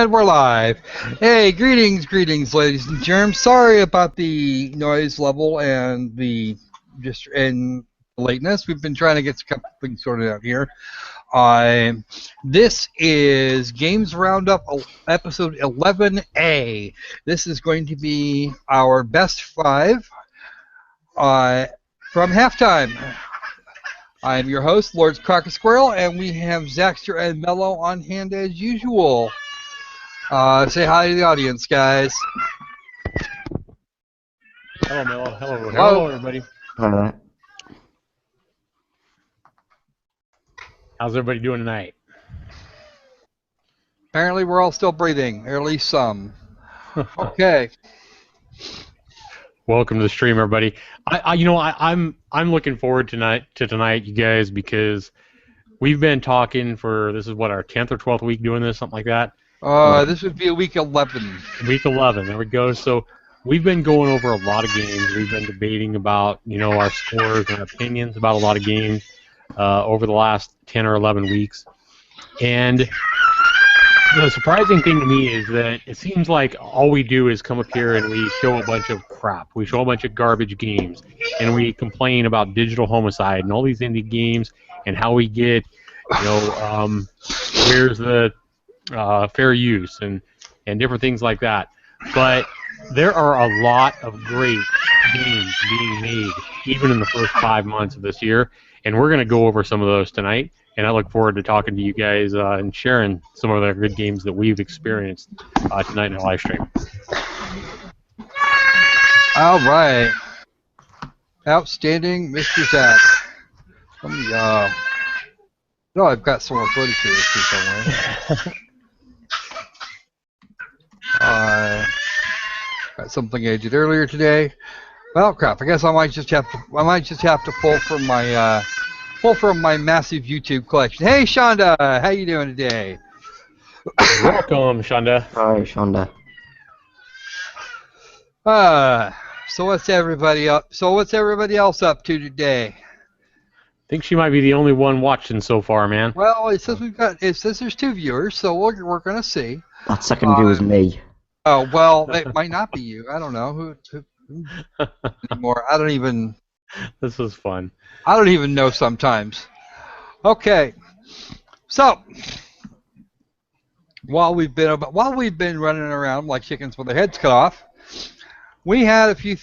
And we're live. Hey, greetings, ladies and germs. Sorry about the noise level and the lateness. We've been trying to get a couple things sorted out here. This is Games Roundup episode 11A. This is going to be our best five from halftime. I'm your host, Lord Crocosquirrel, and we have Zaxter and Mellow on hand as usual. Say hi to the audience, guys. Hello, Mellow. Hello, everybody. Hello. How's everybody doing tonight? Apparently, we're all still breathing, or at least some. Okay. Welcome to the stream, everybody. I'm looking forward to tonight, you guys, because we've been talking for this is what our 10th or 12th week doing this, something like that. This would be week 11. Week 11. There we go. So we've been going over a lot of games. We've been debating about our scores and opinions about a lot of games over the last 10 or 11 weeks, and the surprising thing to me is that it seems like all we do is come up here and we show a bunch of crap. We show a bunch of garbage games, and we complain about digital homicide and all these indie games and how we get, where's the fair use and different things like that. But there are a lot of great games being made, even in the first 5 months of this year, and we're going to go over some of those tonight. And I look forward to talking to you guys and sharing some of the good games that we've experienced tonight in our live stream. All right. Outstanding, Mr. Zach. Let me, no, I've got some more footage here somewhere. Got something I did earlier today. Well, crap. I guess I might just have to pull from my massive YouTube collection. Hey, Shonda, how you doing today? Welcome, Shonda. Hi, Shonda. So what's everybody else up to today? I think she might be the only one watching so far, man. Well, it says there's 2 viewers, so we're gonna see. That second view is me. Oh well, it might not be you. I don't know who anymore. I don't even. This was fun. I don't even know sometimes. Okay, so while we've been running around like chickens with their heads cut off, we've had a few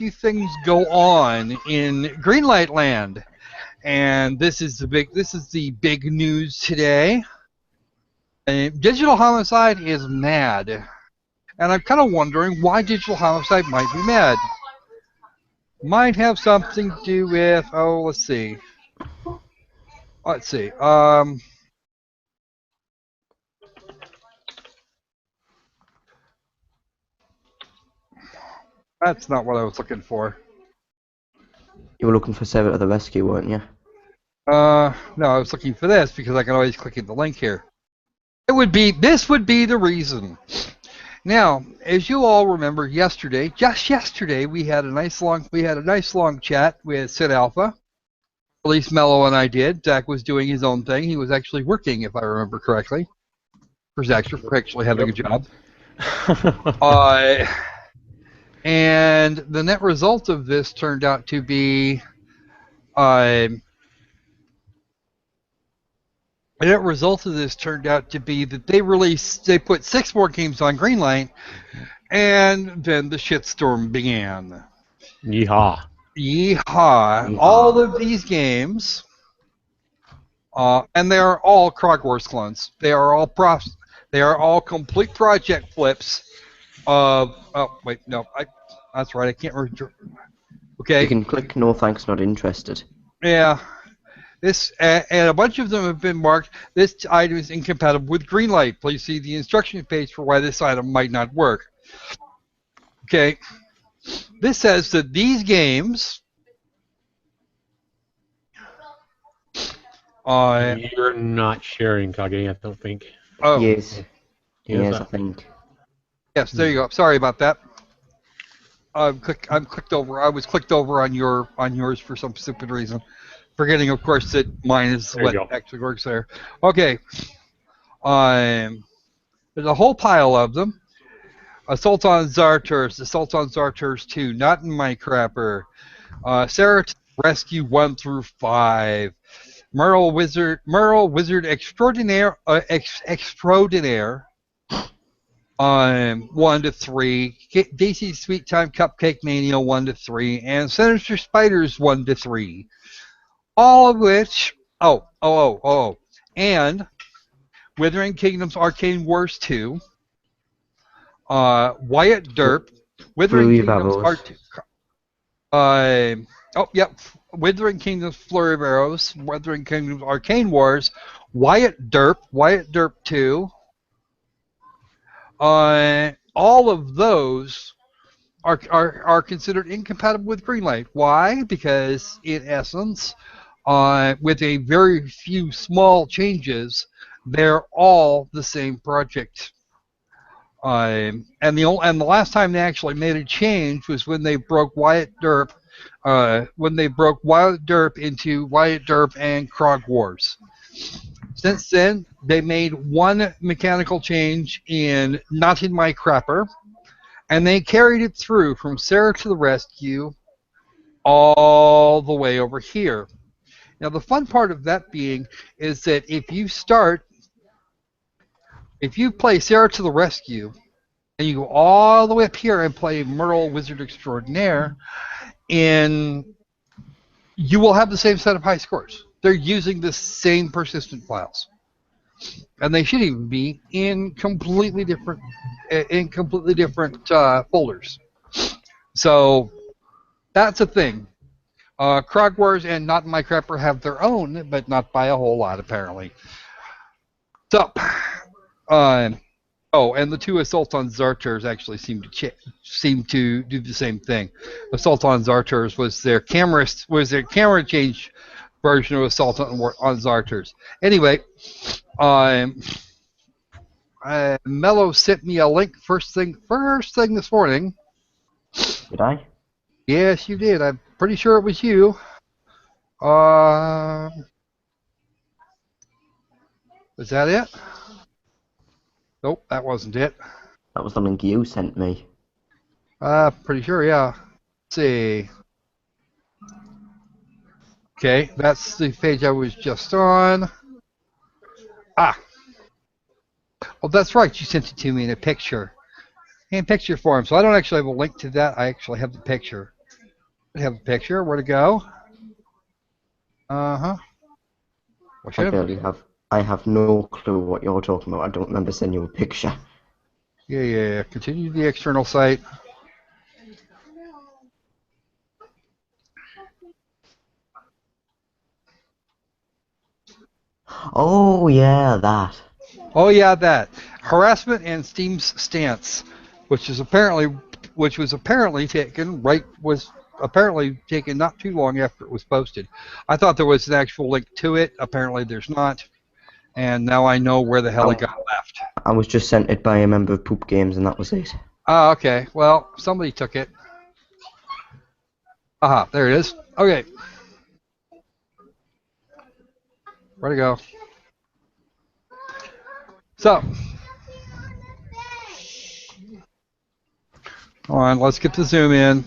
things go on in Greenlight land, and this is the big news today. Digital homicide is mad, and I'm kind of wondering why digital homicide might be mad. Might have something to do with, let's see. That's not what I was looking for. You were looking for Seven to the Rescue, weren't you? No, I was looking for this because I can always click in the link here. This would be the reason. Now, as you all remember, just yesterday, we had a nice long chat with Sid Alpha. At least Mellow and I did. Zach was doing his own thing. He was actually working, if I remember correctly, for Zaxter for actually having a job. And the net result of this turned out to be that they put 6 more games on Greenlight, and then the shitstorm began. Yeehaw. Yeehaw. All of these games, and they are all Crog Wars clones. They are all complete project flips of. Oh wait, no, that's right. I can't remember. Okay. You can click No Thanks, Not Interested. Yeah. And a bunch of them have been marked. This item is incompatible with Greenlight. Please see the instruction page for why this item might not work. Okay. This says that these games. You're not sharing, Kage, I don't think. Oh. Yes. Yes, I think. Yes, there you go. Sorry about that. I was clicked over on yours for some stupid reason. Forgetting, of course, that mine is what actually works there. Okay. There's a whole pile of them. Assault on Zarters, Assault on Zarters 2, Not in My Crapper, Sarah to the Rescue 1 through 5, Merle Wizard Extraordinaire, Extraordinaire, 1 to 3, Daisy's Sweet Time Cupcake Mania 1 to 3, and Sinister Spiders 1 to 3. All of which, and Withering Kingdoms Arcane Wars 2, Wyatt Derp, Withering Flurry of Kingdoms Arrows. Withering Kingdoms Flurry of Arrows, Withering Kingdoms Arcane Wars, Wyatt Derp 2. All of those are considered incompatible with Greenlight. Why? Because in essence, with a very few small changes, they're all the same project. And the last time they actually made a change was when they broke Wyatt Derp, into Wyatt Derp and Krog Wars. Since then, they made one mechanical change in Not in My Crapper, and they carried it through from Sarah to the Rescue all the way over here. Now, the fun part of that being is that if you play Sarah to the Rescue, and you go all the way up here and play Merle Wizard Extraordinaire, and you will have the same set of high scores. They're using the same persistent files, and they should even be in completely different folders. So that's a thing. Krog Wars and Not in My Crapper have their own, but not by a whole lot apparently. So, and the two Assault on Zarters actually seem to do the same thing. Assault on Zarters was their camera change version of Assault on Zarters. Anyway, Mellow sent me a link first thing this morning. Did I? Yes, you did. I'm pretty sure it was you. Was that it? Nope, that wasn't it. That was the link you sent me. Pretty sure, yeah. Let's see. Okay, that's the page I was just on. Ah. Oh, that's right. You sent it to me in a picture. In picture form. So I don't actually have a link to that. I actually have the picture. I have the picture. Where to go? Uh-huh. I have no clue what you're talking about. I don't remember sending you a picture. Yeah. Continue the external site. Oh yeah, that. Oh yeah, that. Harassment and Steam's stance, which was apparently taken not too long after it was posted. I thought there was an actual link to it. Apparently there's not. And now I know where the hell it got left. I was just sent it by a member of Poop Games, and that was it. Ah, okay. Well, somebody took it. Aha, there it is. Okay. Where'd it go? So, hold on, let's get the zoom in.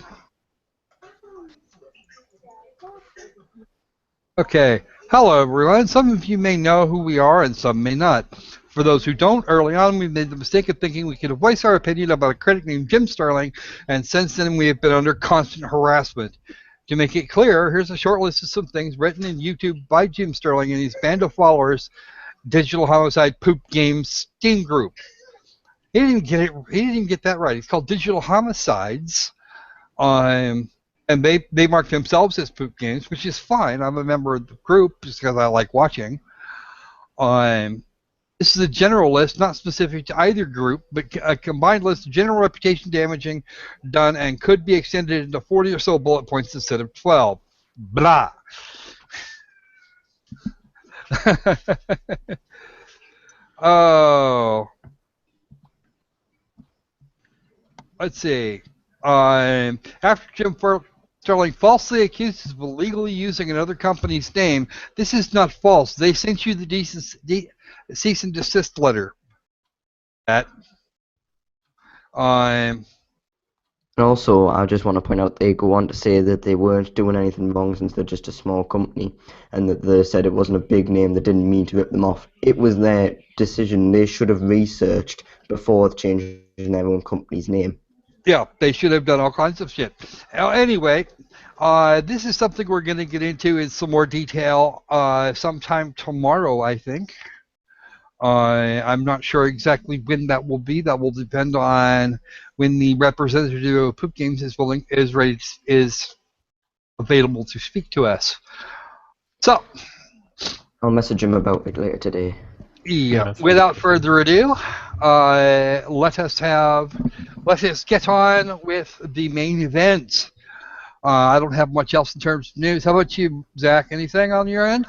Okay. Hello, everyone. Some of you may know who we are, and some may not. For those who don't, early on we made the mistake of thinking we could voice our opinion about a critic named Jim Sterling, and since then we have been under constant harassment. To make it clear, here's a short list of some things written in YouTube by Jim Sterling and his band of followers, Digital Homicide Poop Games Steam Group. He didn't get that right. It's called Digital Homicides. And they mark themselves as Poop Games, which is fine. I'm a member of the group just because I like watching. This is a general list, not specific to either group, but a combined list of general reputation damaging done and could be extended into 40 or so bullet points instead of 12. Blah. Oh. Let's see. After Jim Sterling falsely accuses of illegally using another company's name, this is not false. They sent you the cease and desist letter. that. Um, And also, I just want to point out they go on to say that they weren't doing anything wrong since they're just a small company, and that they said it wasn't a big name. They didn't mean to rip them off. It was their decision. They should have researched before changing their own company's name. yeah, they should have done all kinds of shit. Anyway, this is something we're going to get into in some more detail sometime tomorrow, I think. I'm not sure exactly when that will be. That will depend on when the representative of Poop Games is available to speak to us. So, I'll message him about it later today. yeah. Without further ado, let us get on with the main event. I don't have much else in terms of news. How about you, Zach? Anything on your end?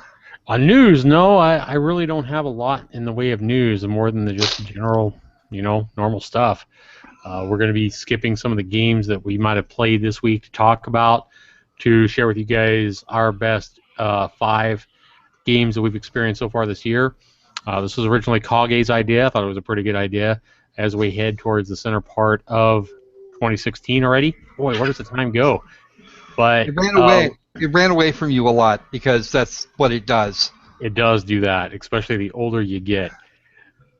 On news, no, I really don't have a lot in the way of news, more than just general, normal stuff. We're going to be skipping some of the games that we might have played this week to talk about, to share with you guys our best 5 games that we've experienced so far this year. This was originally Kage's idea. I thought it was a pretty good idea as we head towards the center part of 2016 already. Boy, where does the time go? But it ran away. It ran away from you a lot because that's what it does. It does do that, especially the older you get.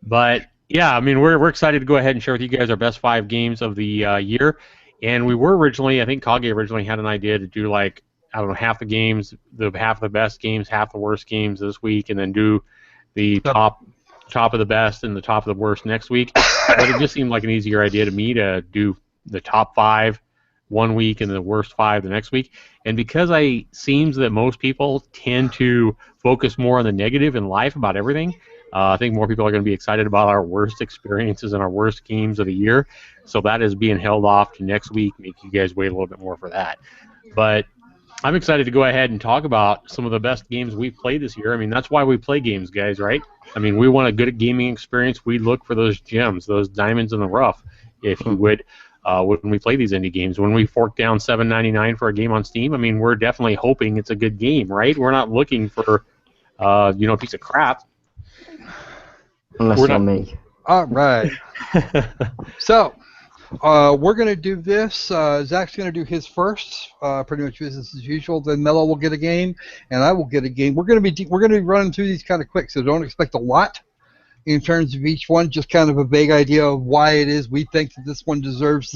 But yeah, I mean, we're excited to go ahead and share with you guys our best 5 games of the year. And we were originally, I think Kage originally had an idea to do like, I don't know, half the games, half the best games, half the worst games this week, and then do the top of the best and the top of the worst next week. But it just seemed like an easier idea to me to do the top 5 one week and the worst 5 the next week. And because it seems that most people tend to focus more on the negative in life about everything, I think more people are going to be excited about our worst experiences and our worst games of the year. So that is being held off to next week. Make you guys wait a little bit more for that. But I'm excited to go ahead and talk about some of the best games we've played this year. I mean, that's why we play games, guys, right? I mean, we want a good gaming experience. We look for those gems, those diamonds in the rough, if you would, when we play these indie games. When we fork down $7.99 for a game on Steam, I mean, we're definitely hoping it's a good game, right? We're not looking for, a piece of crap. Unless you're me. All right. So, we're going to do this. Zach's going to do his first, pretty much business as usual. Then Mellow will get a game, and I will get a game. We're going to be running through these kind of quick, so don't expect a lot in terms of each one. Just kind of a vague idea of why it is we think that this one deserves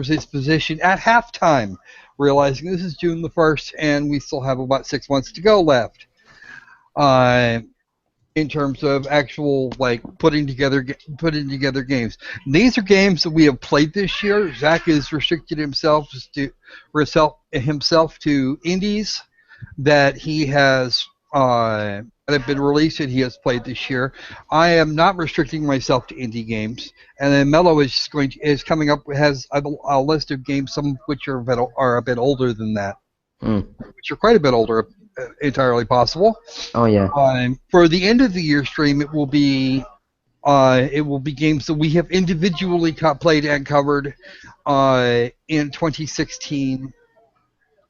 its position at halftime. Realizing this is June the 1st, and we still have about 6 months to go left. In terms of actual putting together games. These are games that we have played this year. Zach has restricted himself to indies that he has that have been released and he has played this year. I am not restricting myself to indie games. And then Mellow has a list of games, some of which are a bit older than that, which are quite a bit older. Entirely possible. Oh yeah. For the end of the year stream, it will be games that we have individually played and covered in 2016.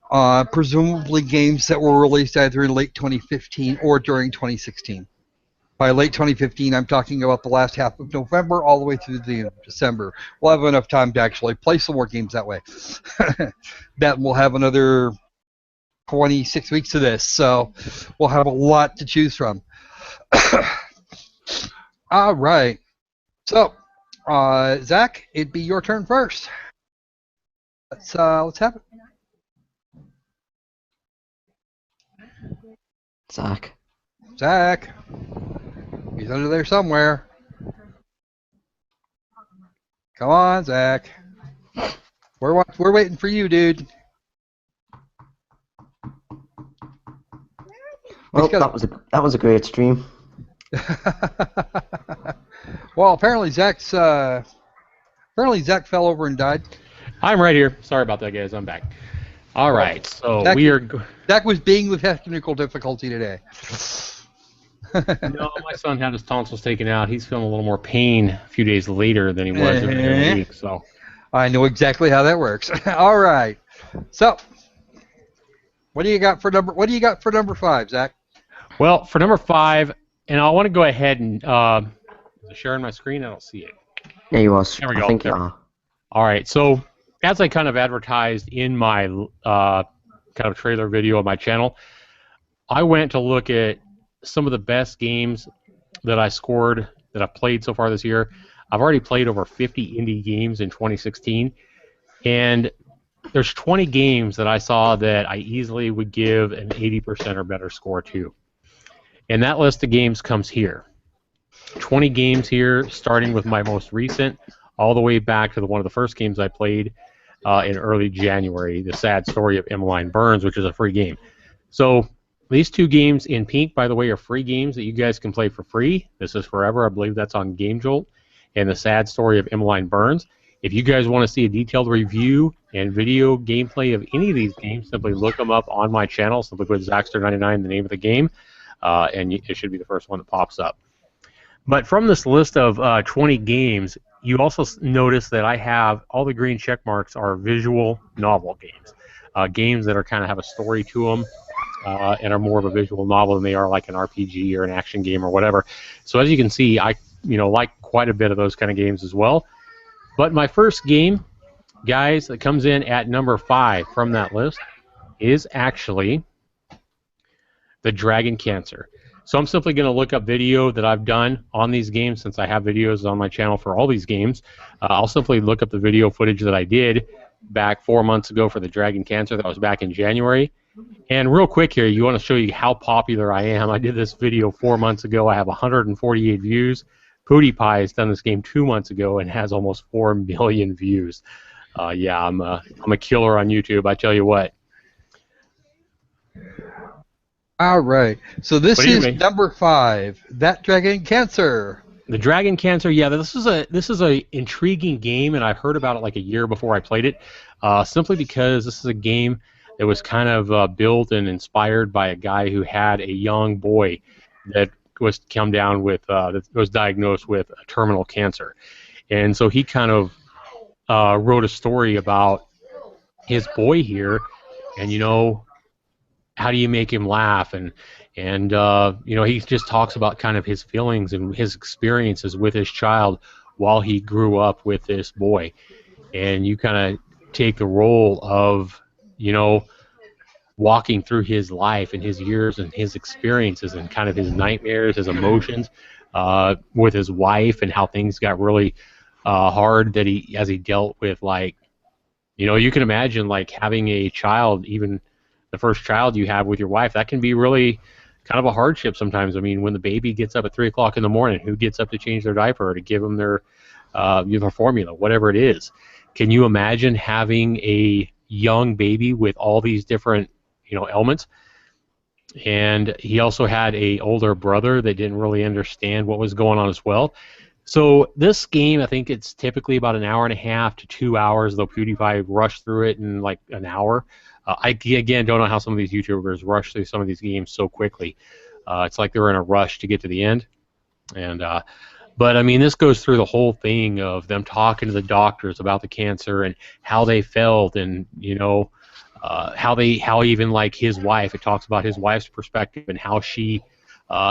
Presumably games that were released either in late 2015 or during 2016. By late 2015, I'm talking about the last half of November all the way through the end of December. We'll have enough time to actually play some more games that way. That will have another 26 weeks of this, so we'll have a lot to choose from. All right. So, Zach, it'd be your turn first. Let's have it. Zach. He's under there somewhere. Come on, Zach. We're waiting for you, dude. Well, that was a great stream. Well, apparently Zach fell over and died. I'm right here. Sorry about that, guys. I'm back. All right. So Zach was being with technical difficulty today. No, my son had his tonsils taken out. He's feeling a little more pain a few days later than he was in the week. So I know exactly how that works. All right. So, what do you got for number 5, Zach? Well, for number 5, and I want to go ahead and Is it sharing my screen? I don't see it. Yeah, you are. There we I go. think There. you are. All right. So as I kind of advertised in my kind of trailer video on my channel, I went to look at some of the best games that I scored that I've played so far this year. I've already played over 50 indie games in 2016, and there's 20 games that I saw that I easily would give an 80% or better score to. And that list of games comes here. 20 games here, starting with my most recent, all the way back to one of the first games I played in early January, The Sad Story of Emmeline Burns, which is a free game. So these two games in pink, by the way, are free games that you guys can play for free. This is Forever. I believe that's on Game Jolt. And The Sad Story of Emmeline Burns. If you guys want to see a detailed review and video gameplay of any of these games, simply look them up on my channel. Simply put Zaxter99, the name of the game, and it should be the first one that pops up. But from this list of 20 games, you also notice that I have all the green check marks are visual novel games, games that are kind of have a story to them and are more of a visual novel than they are like an RPG or an action game or whatever. So as you can see, I like quite a bit of those kind of games as well. But my first game, guys, that comes in at number 5 from that list is actually the Dragon Cancer. So I'm simply going to look up video that I've done on these games since I have videos on my channel for all these games. I'll simply look up the video footage that I did back 4 months ago for the Dragon Cancer. That was back in January. And real quick here, you want to show you how popular I am. I did this video 4 months ago. I have 148 views. PewDiePie has done this game 2 months ago and has almost 4 million views. Yeah, I'm a killer on YouTube, I tell you what. All right. So this is number 5. That Dragon Cancer. The Dragon Cancer. Yeah, this is a intriguing game, and I've heard about it like a year before I played it. Simply because this is a game that was kind of built and inspired by a guy who had a young boy that was come down with that was diagnosed with a terminal cancer, and so he kind of wrote a story about his boy here, and how do you make him laugh, and he just talks about kind of his feelings and his experiences with his child while he grew up with this boy, and you kind of take the role of walking through his life and his years and his experiences and kind of his nightmares, his emotions with his wife, and how things got really hard that as he dealt with, like, you can imagine like having a child, even the first child you have with your wife, that can be really kind of a hardship sometimes. I mean, when the baby gets up at 3 o'clock in the morning, who gets up to change their diaper or to give them their formula, whatever it is? Can you imagine having a young baby with all these different elements? And he also had a older brother that didn't really understand what was going on as well. So this game, I think it's typically about an hour and a half to 2 hours, though PewDiePie rushed through it in like an hour. I, again, don't know how some of these YouTubers rush through some of these games so quickly. It's like they're in a rush to get to the end. And but, I mean, this goes through the whole thing of them talking to the doctors about the cancer and how they felt, and, how even like his wife, it talks about his wife's perspective and how she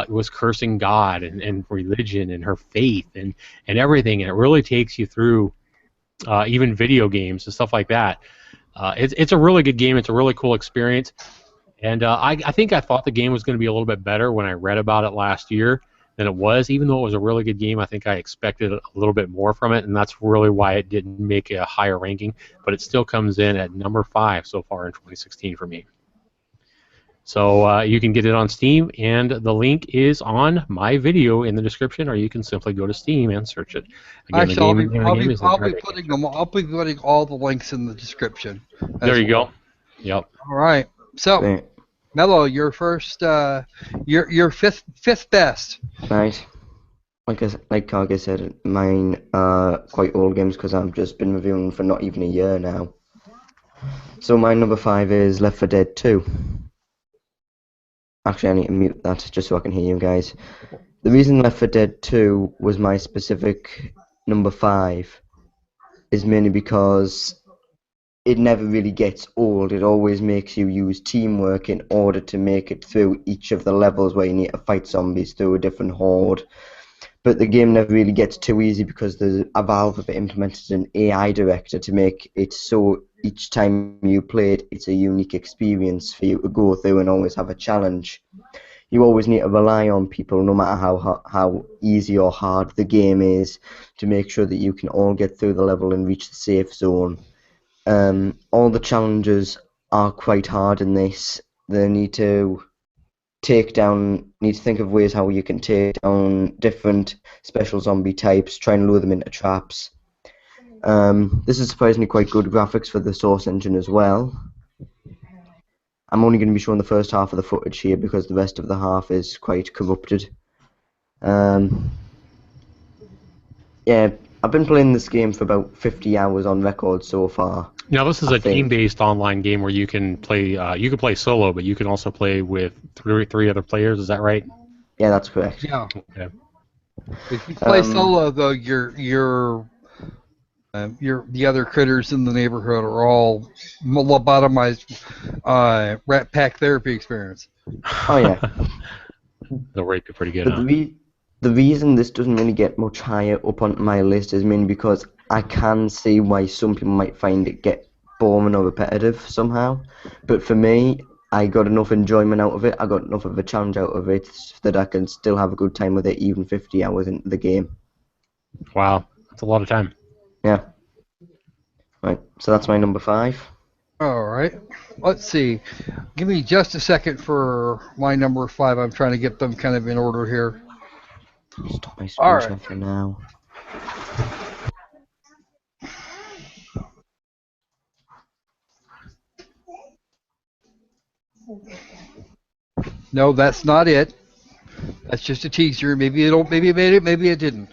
was cursing God and religion and her faith and everything, and it really takes you through even video games and stuff like that. It's a really good game. It's a really cool experience, and I think I thought the game was going to be a little bit better when I read about it last year than it was. Even though it was a really good game, I think I expected a little bit more from it, and that's really why it didn't make a higher ranking, but it still comes in at number 5 so far in 2016 for me. So you can get it on Steam, and the link is on my video in the description, or you can simply go to Steam and search it. Again, Actually, I'll be putting all the links in the description. There you go. Yep. All right. So, Mellow, your first, your fifth best. Right. Like Kage said, mine are quite old games because I've just been reviewing for not even a year now. So my number 5 is Left 4 Dead 2. Actually, I need to mute that just so I can hear you guys. The reason Left 4 Dead 2 was my specific number 5 is mainly because it never really gets old. It always makes you use teamwork in order to make it through each of the levels where you need to fight zombies through a different horde. but the game never really gets too easy because Valve have implemented an AI director to make it so each time you play it, it's a unique experience for you to go through and always have a challenge. You always need to rely on people, no matter how easy or hard the game is, to make sure that you can all get through the level and reach the safe zone. All the challenges are quite hard in this. They need to think of ways how you can take down different special zombie types, try and lure them into traps. This is surprisingly quite good graphics for the Source engine as well. I'm only going to be showing the first half of the footage here because the rest of the half is quite corrupted. Yeah, I've been playing this game for about 50 hours on record so far. Now, this is a team-based online game where you can play solo, but you can also play with three other players. Is that right? Yeah, that's correct. Yeah. Okay. If you play solo, though, the other critters in the neighborhood are all lobotomized rat pack therapy experience. Oh yeah. The rate is pretty good. But the reason this doesn't really get much higher up on my list is mainly because I can see why some people might find it get boring or repetitive somehow. But for me, I got enough enjoyment out of it, I got enough of a challenge out of it that I can still have a good time with it even 50 hours into the game. Wow, that's a lot of time. Yeah. Right, so that's my number 5. Alright, let's see. Give me just a second for my number 5. I'm trying to get them kind of in order here. Stop my screen share for now. No, that's not it. That's just a teaser. Maybe it made it, maybe it didn't.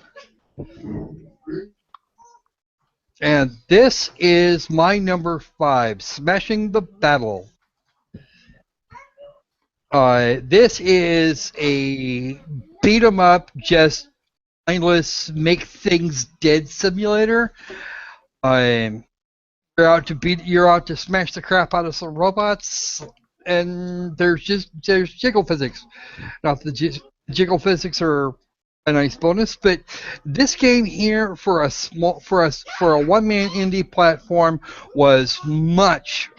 And this is my number 5, Smashing the Battle. This is a beat 'em up, just mindless, make things dead simulator. You're out to smash the crap out of some robots, and there's jiggle physics. Not the jiggle physics are a nice bonus, but this game here for a one-man indie platform was much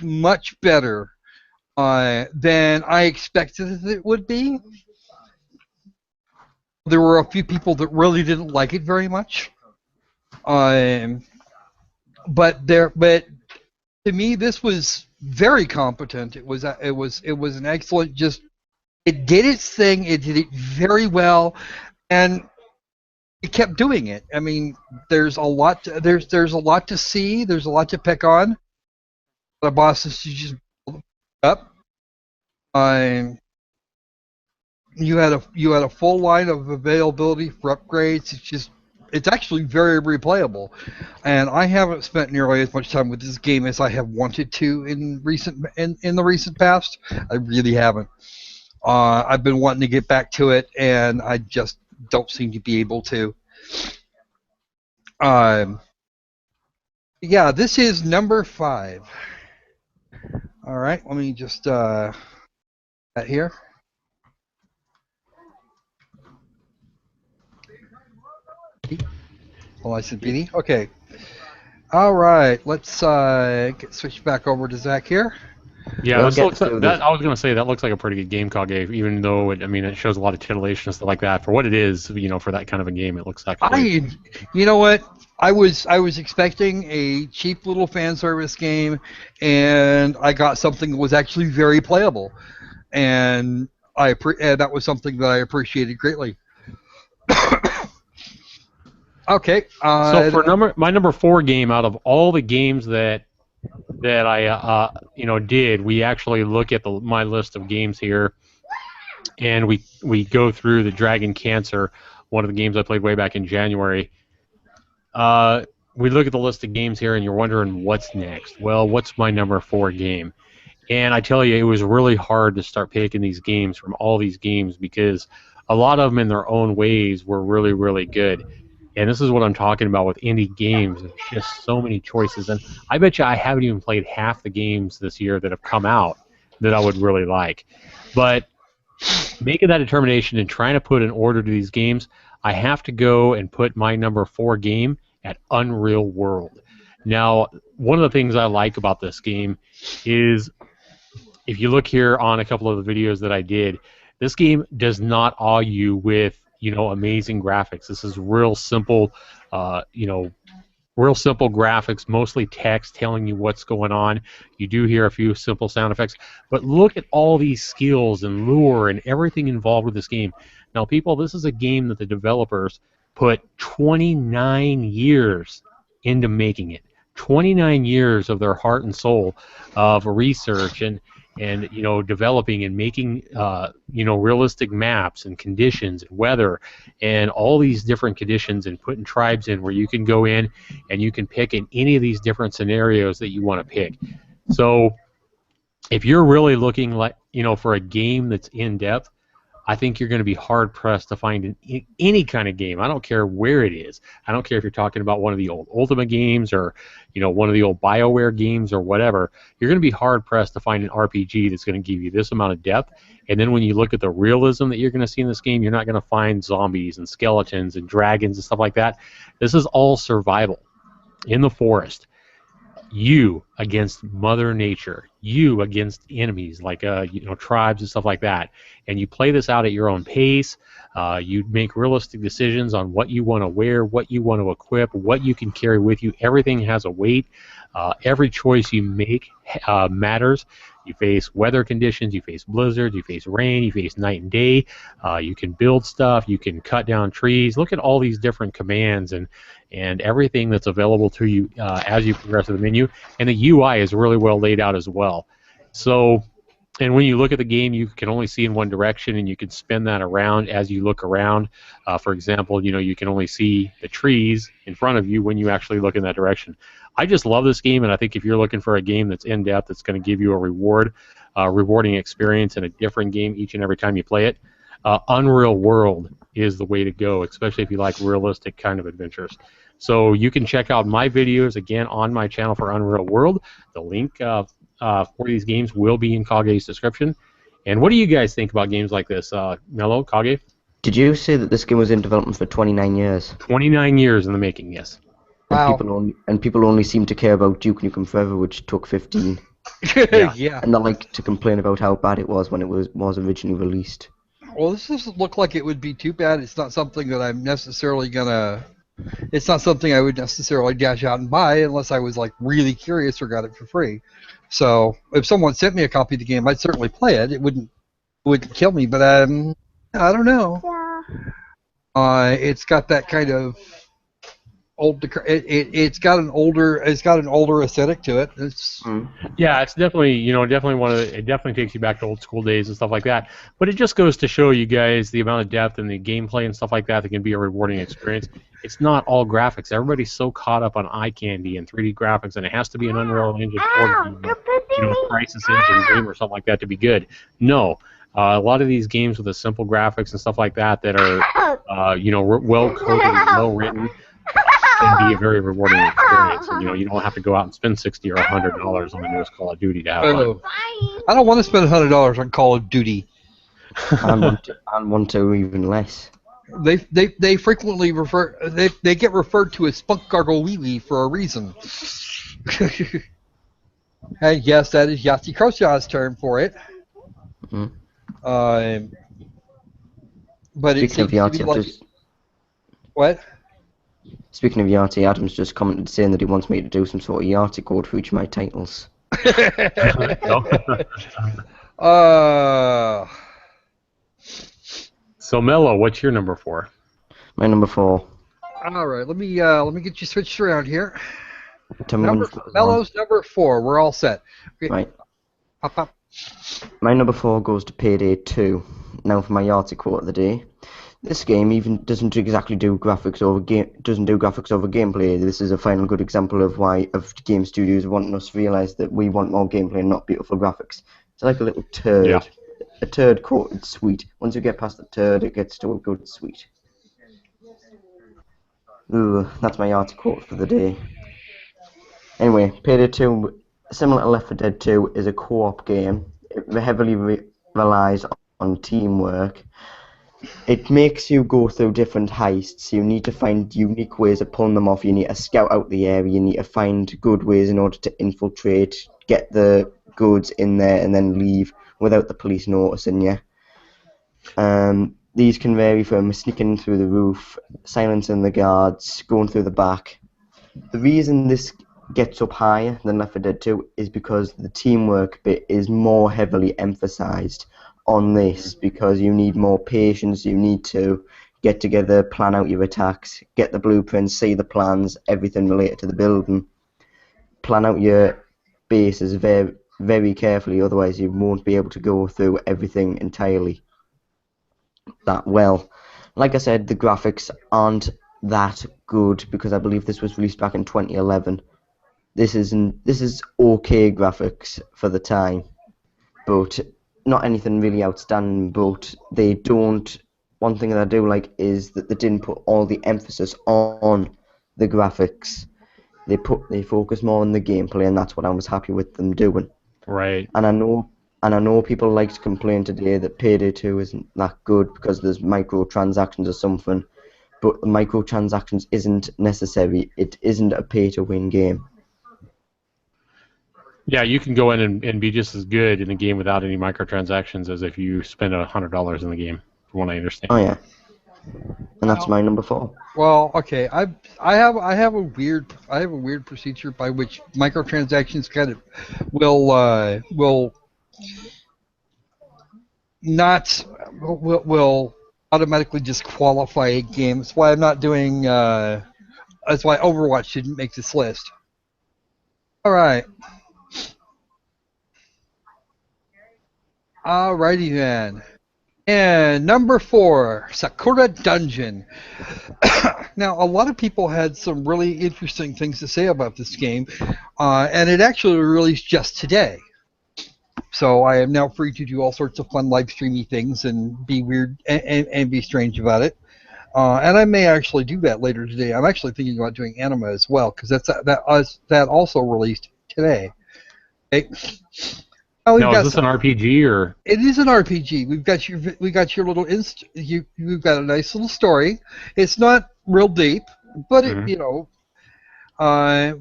better than I expected it would be. There were a few people that really didn't like it very much, but to me this was very competent. It was an excellent. It did its thing. It did it very well, and it kept doing it. I mean, there's a lot to see. There's a lot to pick on. The bosses to just build up. You had a full line of availability for upgrades. It's actually very replayable, and I haven't spent nearly as much time with this game as I have wanted to in the recent past. I really haven't. I've been wanting to get back to it, and I just don't seem to be able to. Yeah, this is number 5. All right, let me just that here. Well, I said Beanie. Okay. All right, let's switch back over to Zach here. Yeah, I was going to say that looks like a pretty good game called game, even though it shows a lot of titillation and stuff like that. For what it is, for that kind of a game, it looks actually. You know what? I was expecting a cheap little fan service game, and I got something that was actually very playable, and that was something that I appreciated greatly. Okay. So for my number 4 game out of all the games that I did, we actually look at my list of games here, and we go through the Dragon Cancer, one of the games I played way back in January. We look at the list of games here, and you're wondering what's next. Well, what's my number 4 game? And I tell you, it was really hard to start picking these games from all these games because a lot of them in their own ways were really, really good. And this is what I'm talking about with indie games. There's just so many choices. And I bet you I haven't even played half the games this year that have come out that I would really like. But making that determination and trying to put an order to these games, I have to go and put my number 4 game at Unreal World. Now, one of the things I like about this game is, if you look here on a couple of the videos that I did, this game does not awe you with, amazing graphics. This is real simple, real simple graphics, mostly text telling you what's going on. You do hear a few simple sound effects, but look at all these skills and lure and everything involved with this game. Now, people, this is a game that the developers put 29 years into making it. 29 years of their heart and soul of research and developing and making realistic maps and conditions and weather and all these different conditions, and putting tribes in where you can go in and you can pick in any of these different scenarios that you want to pick. So if you're really looking for a game that's in depth, I think you're going to be hard-pressed to find any kind of game. I don't care where it is. I don't care if you're talking about one of the old Ultima games or, one of the old BioWare games or whatever. You're going to be hard-pressed to find an RPG that's going to give you this amount of depth. And then when you look at the realism that you're going to see in this game, you're not going to find zombies and skeletons and dragons and stuff like that. This is all survival in the forest. You against Mother Nature, you against enemies like tribes and stuff like that, and you play this out at your own pace. You make realistic decisions on what you want to wear, what you want to equip, what you can carry with you. Everything has a weight. Every choice you make matters. You face weather conditions, you face blizzards, you face rain, you face night and day. You can build stuff, you can cut down trees. Look at all these different commands and everything that's available to you as you progress through the menu. And the UI is really well laid out as well. So, and when you look at the game, you can only see in one direction, and you can spin that around as you look around. For example, you can only see the trees in front of you when you actually look in that direction. I just love this game, and I think if you're looking for a game that's in-depth, that's going to give you a rewarding experience in a different game each and every time you play it, Unreal World is the way to go, especially if you like realistic kind of adventures. So you can check out my videos, again, on my channel for Unreal World. The link for these games will be in Kage's description. And what do you guys think about games like this? Mellow, Kage? Did you say that this game was in development for 29 years? 29 years in the making, yes. Wow. And people only seem to care about Duke Nukem Forever, which took 15. Yeah. And they like to complain about how bad it was when it was originally released. Well, this doesn't look like it would be too bad. It's not something that I'm necessarily gonna. It's not something I would necessarily dash out and buy unless I was like really curious or got it for free. So if someone sent me a copy of the game, I'd certainly play it. It wouldn't kill me, but I don't know. Yeah. It's got that kind of old. It's got an older aesthetic to it. Yeah, it's definitely definitely one of the, it definitely takes you back to old school days and stuff like that. But it just goes to show you guys the amount of depth and the gameplay and stuff like that can be a rewarding experience. It's not all graphics. Everybody's so caught up on eye candy and 3D graphics, and it has to be an Unreal Engine 4 game, a Crisis Engine game or something like that to be good. No. A lot of these games with the simple graphics and stuff like that are well coded and well written can be a very rewarding experience. And, you don't have to go out and spend $60 or $100 on the newest Call of Duty to have fun. I don't want to spend $100 on Call of Duty. I want to even less. They frequently they get referred to as Spunk Gargle Wee Wee for a reason. Hey, yes, that is Yahtzee Crowshaw's term for it. Mm-hmm. But it seems to be like... What? Speaking of Yahtzee, Adam's just commented saying that he wants me to do some sort of Yahtzee code for each of my titles. So Mellow, what's your number 4? My number 4. All right, let me get you switched around here. Mellow's number 4. We're all set. Okay. Right. Pop. My number 4 goes to Payday 2. Now for my Yahtzee quote of the day. This game even doesn't exactly do graphics over gameplay. This is a final good example of why game studios wanting us to realize that we want more gameplay and not beautiful graphics. It's like a little turd. Yeah. A turd coated sweet. Once you get past the turd, it gets to a good sweet. Ooh, that's my Yahtzee quote for the day. Anyway, Payday 2, similar to Left 4 Dead 2, is a co-op game. It heavily relies on teamwork. It makes you go through different heists. You need to find unique ways of pulling them off. You need to scout out the area. You need to find good ways in order to infiltrate, get the goods in there, and then leave without the police noticing you. These can vary from sneaking through the roof, silencing the guards, going through the back. The reason this gets up higher than Left 4 Dead 2 is because the teamwork bit is more heavily emphasized on this, because you need more patience, you need to get together, plan out your attacks, get the blueprints, see the plans, everything related to the building. Plan out your bases very, very carefully, otherwise you won't be able to go through everything entirely that well. Like I said, the graphics aren't that good because I believe this was released back in 2011. This is okay graphics for the time, but not anything really outstanding. But they don't. One thing that I do like is that they didn't put all the emphasis on the graphics. They focus more on the gameplay, and that's what I was happy with them doing. Right. And I know people like to complain today that Payday 2 isn't that good because there's microtransactions or something, but the microtransactions isn't necessary. It isn't a pay-to-win game. Yeah, you can go in and be just as good in the game without any microtransactions as if you spend $100 in the game, from what I understand. Oh yeah, and that's my number 4. Well, okay, I have a weird procedure by which microtransactions kind of will not will automatically disqualify a game. That's why I'm not doing. That's why Overwatch didn't make this list. All right. Alrighty then. And number 4, Sakura Dungeon. Now, a lot of people had some really interesting things to say about this game, and it actually released just today. So I am now free to do all sorts of fun live streamy things and be weird and be strange about it. And I may actually do that later today. I'm actually thinking about doing anime as well, because that also released today. Okay. Now, is this an RPG or? It is an RPG. We've got your little you've got a nice little story. It's not real deep, but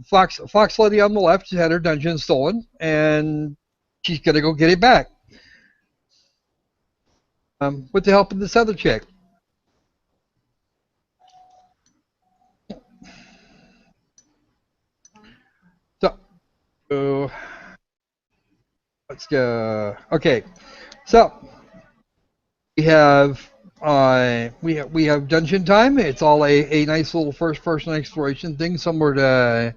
Fox Lady on the left had her dungeon stolen, and she's gonna go get it back. With the help of this other chick. So, let's go. Okay, so we have dungeon time. It's all a nice little first-person exploration thing, similar to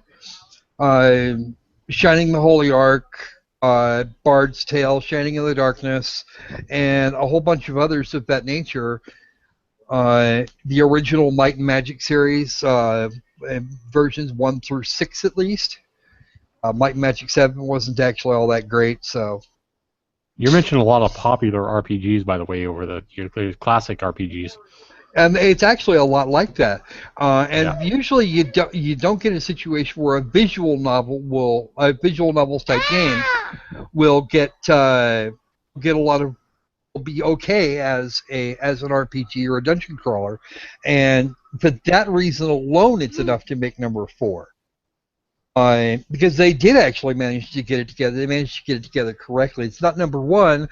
Shining the Holy Ark, Bard's Tale, Shining in the Darkness, and a whole bunch of others of that nature. The original Might and Magic series, versions 1 through 6 at least. Might and Magic 7 wasn't actually all that great, so. You mentioned a lot of popular RPGs, by the way, over the classic RPGs. And it's actually a lot like that. Usually you don't get a situation where a visual novel type game will get a lot of will be okay as an RPG or a dungeon crawler, and for that reason alone, it's enough to make number 4. Because they did actually manage to get it together. They managed to get it together correctly. It's not number 1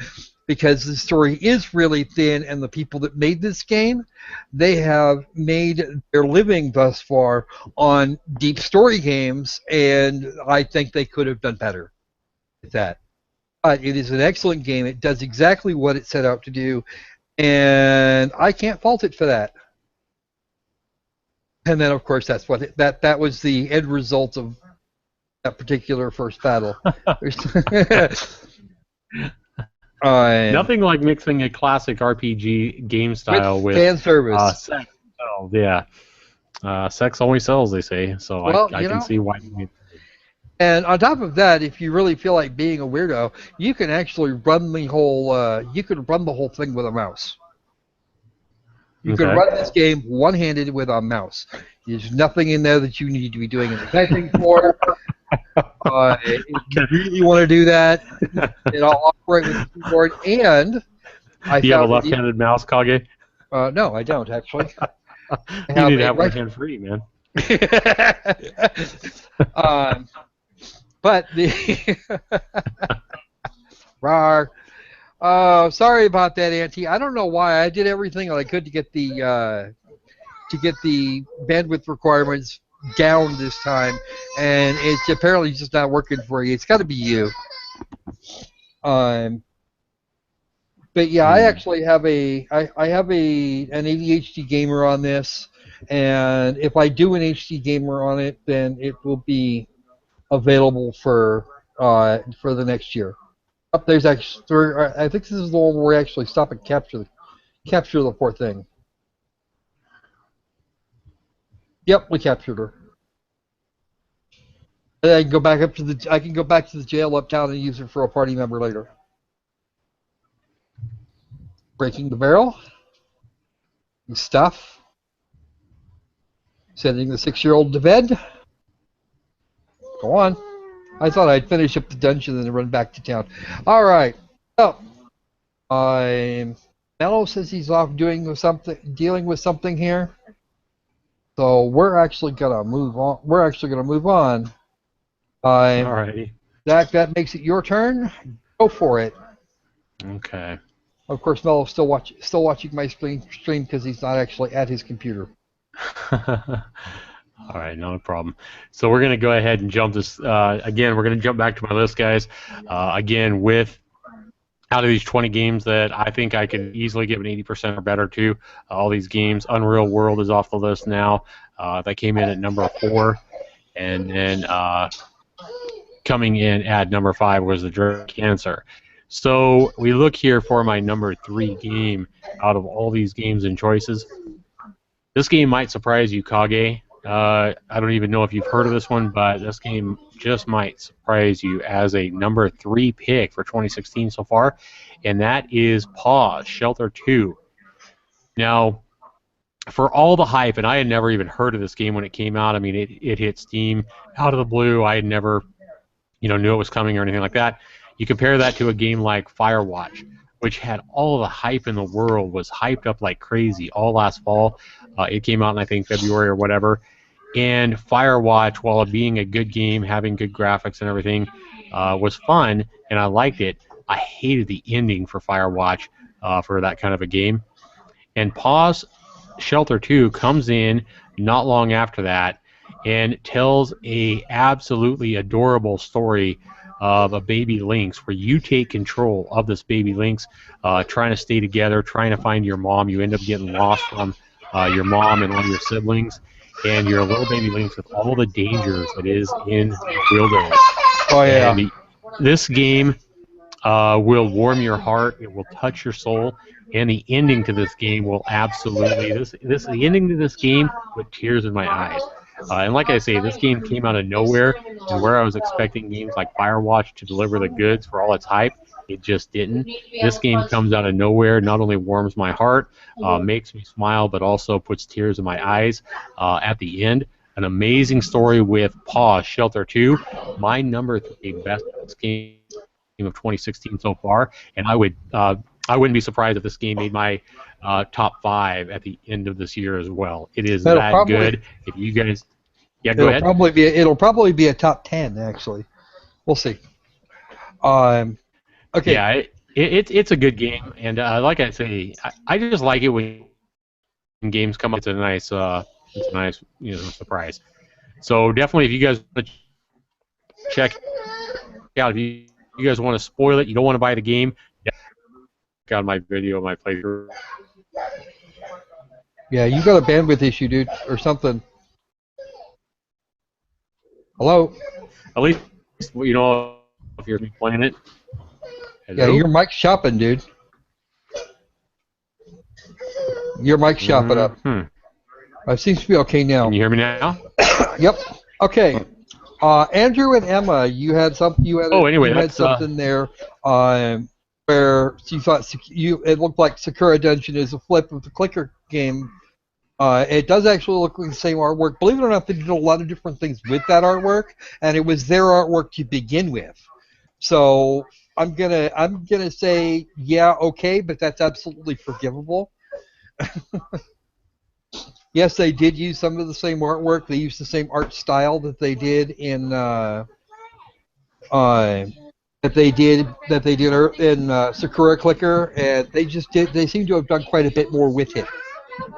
because the story is really thin, and the people that made this game, they have made their living thus far on deep story games, and I think they could have done better with that. But it is an excellent game. It does exactly what it set out to do, and I can't fault it for that. And then, of course, that's what that was the end result of that particular first battle. Nothing like mixing a classic RPG game style with fan service. Sex. Oh, yeah. Sex always sells, they say. So well, I can see why. And on top of that, if you really feel like being a weirdo, you can actually run the whole. You can run the whole thing with a mouse. You can run this game one-handed with a mouse. There's nothing in there that you need to be doing any typing for. If you really want to do that, it'll operate with the keyboard. And do you have a left-handed mouse, Kage? No, I don't actually. I You have need to a have one right. hand free, man. um, but the rar. Sorry about that, Auntie. I don't know why. I did everything I could to get the bandwidth requirements down this time, and it's apparently just not working for you. It's got to be you. Um, but yeah, I actually have I have an ADHD gamer on this, and if I do an HD gamer on it, then it will be available for the next year. Up there's actually I think this is the one where we actually stop and capture the poor thing. Yep, we captured her. And I can go back up to the I can go back to the jail uptown and use her for a party member later. Breaking the barrel. Stuff. Sending the 6-year-old to bed. Go on. I thought I'd finish up the dungeon and then run back to town. All right. So, Mellow says he's off dealing with something here. So we're actually gonna move on. We're actually gonna move on. Alrighty. Zach, that makes it your turn. Go for it. Okay. Of course, Mellow's still watching my stream because he's not actually at his computer. All right, no problem. So we're going to go ahead and jump this. Again, we're going to jump back to my list, guys. Again, with out of these 20 games that I think I could easily give an 80% or better to, all these games, Unreal World is off the list now. That came in at number 4. And then coming in at number 5 was the Drug Cancer. So we look here for my number 3 game out of all these games and choices. This game might surprise you, Kage. I don't even know if you've heard of this one, but this game just might surprise you as a number 3 pick for 2016 so far, and that is Pause, Shelter 2. Now, for all the hype, and I had never even heard of this game when it came out. I mean, it hit Steam out of the blue. I had never, knew it was coming or anything like that. You compare that to a game like Firewatch, which had all the hype in the world, was hyped up like crazy all last fall. It came out in, I think, February or whatever. And Firewatch, while it being a good game, having good graphics and everything, was fun, and I liked it. I hated the ending for Firewatch for that kind of a game. And Pause Shelter 2 comes in not long after that and tells a absolutely adorable story of a baby lynx where you take control of this baby lynx, trying to stay together, trying to find your mom. You end up getting lost from your mom and all your siblings, and you're a little baby lynx with all the dangers that is in the wilderness. Oh yeah. And this game will warm your heart. It will touch your soul, and the ending to this game will absolutely the ending to this game put tears in my eyes. And like I say, this game came out of nowhere, and where I was expecting games like Firewatch to deliver the goods for all its hype, it just didn't. This game comes out of nowhere, not only warms my heart, makes me smile, but also puts tears in my eyes at the end. An amazing story with Pause, Shelter 2, my number 3 best game of 2016 so far, and I wouldn't be surprised if this game made my top 5 at the end of this year as well. It is that good. If you guys, go ahead. It'll probably be a top 10 actually. We'll see. Okay. Yeah, it's a good game, and like I say, I just like it when games come up. It's a nice surprise. So definitely, if you guys want to check out, if you guys want to spoil it, you don't want to buy the game, check out my video of my playthrough. Yeah, you got a bandwidth issue, dude, or something. Hello? At least, if you're playing it. Hello? Yeah, your mic's chopping, dude. Your mic's chopping up. It seems to be okay now. Can you hear me now? Yep. Okay. Andrew and Emma, you had something there where you thought it looked like Sakura Dungeon is a flip of the clicker game. It does actually look like the same artwork. Believe it or not, they did a lot of different things with that artwork, and it was their artwork to begin with. So I'm gonna say yeah, okay, but that's absolutely forgivable. Yes, they did use some of the same artwork. They used the same art style that they did in uh, in Sakura Clicker, and they just did. They seem to have done quite a bit more with it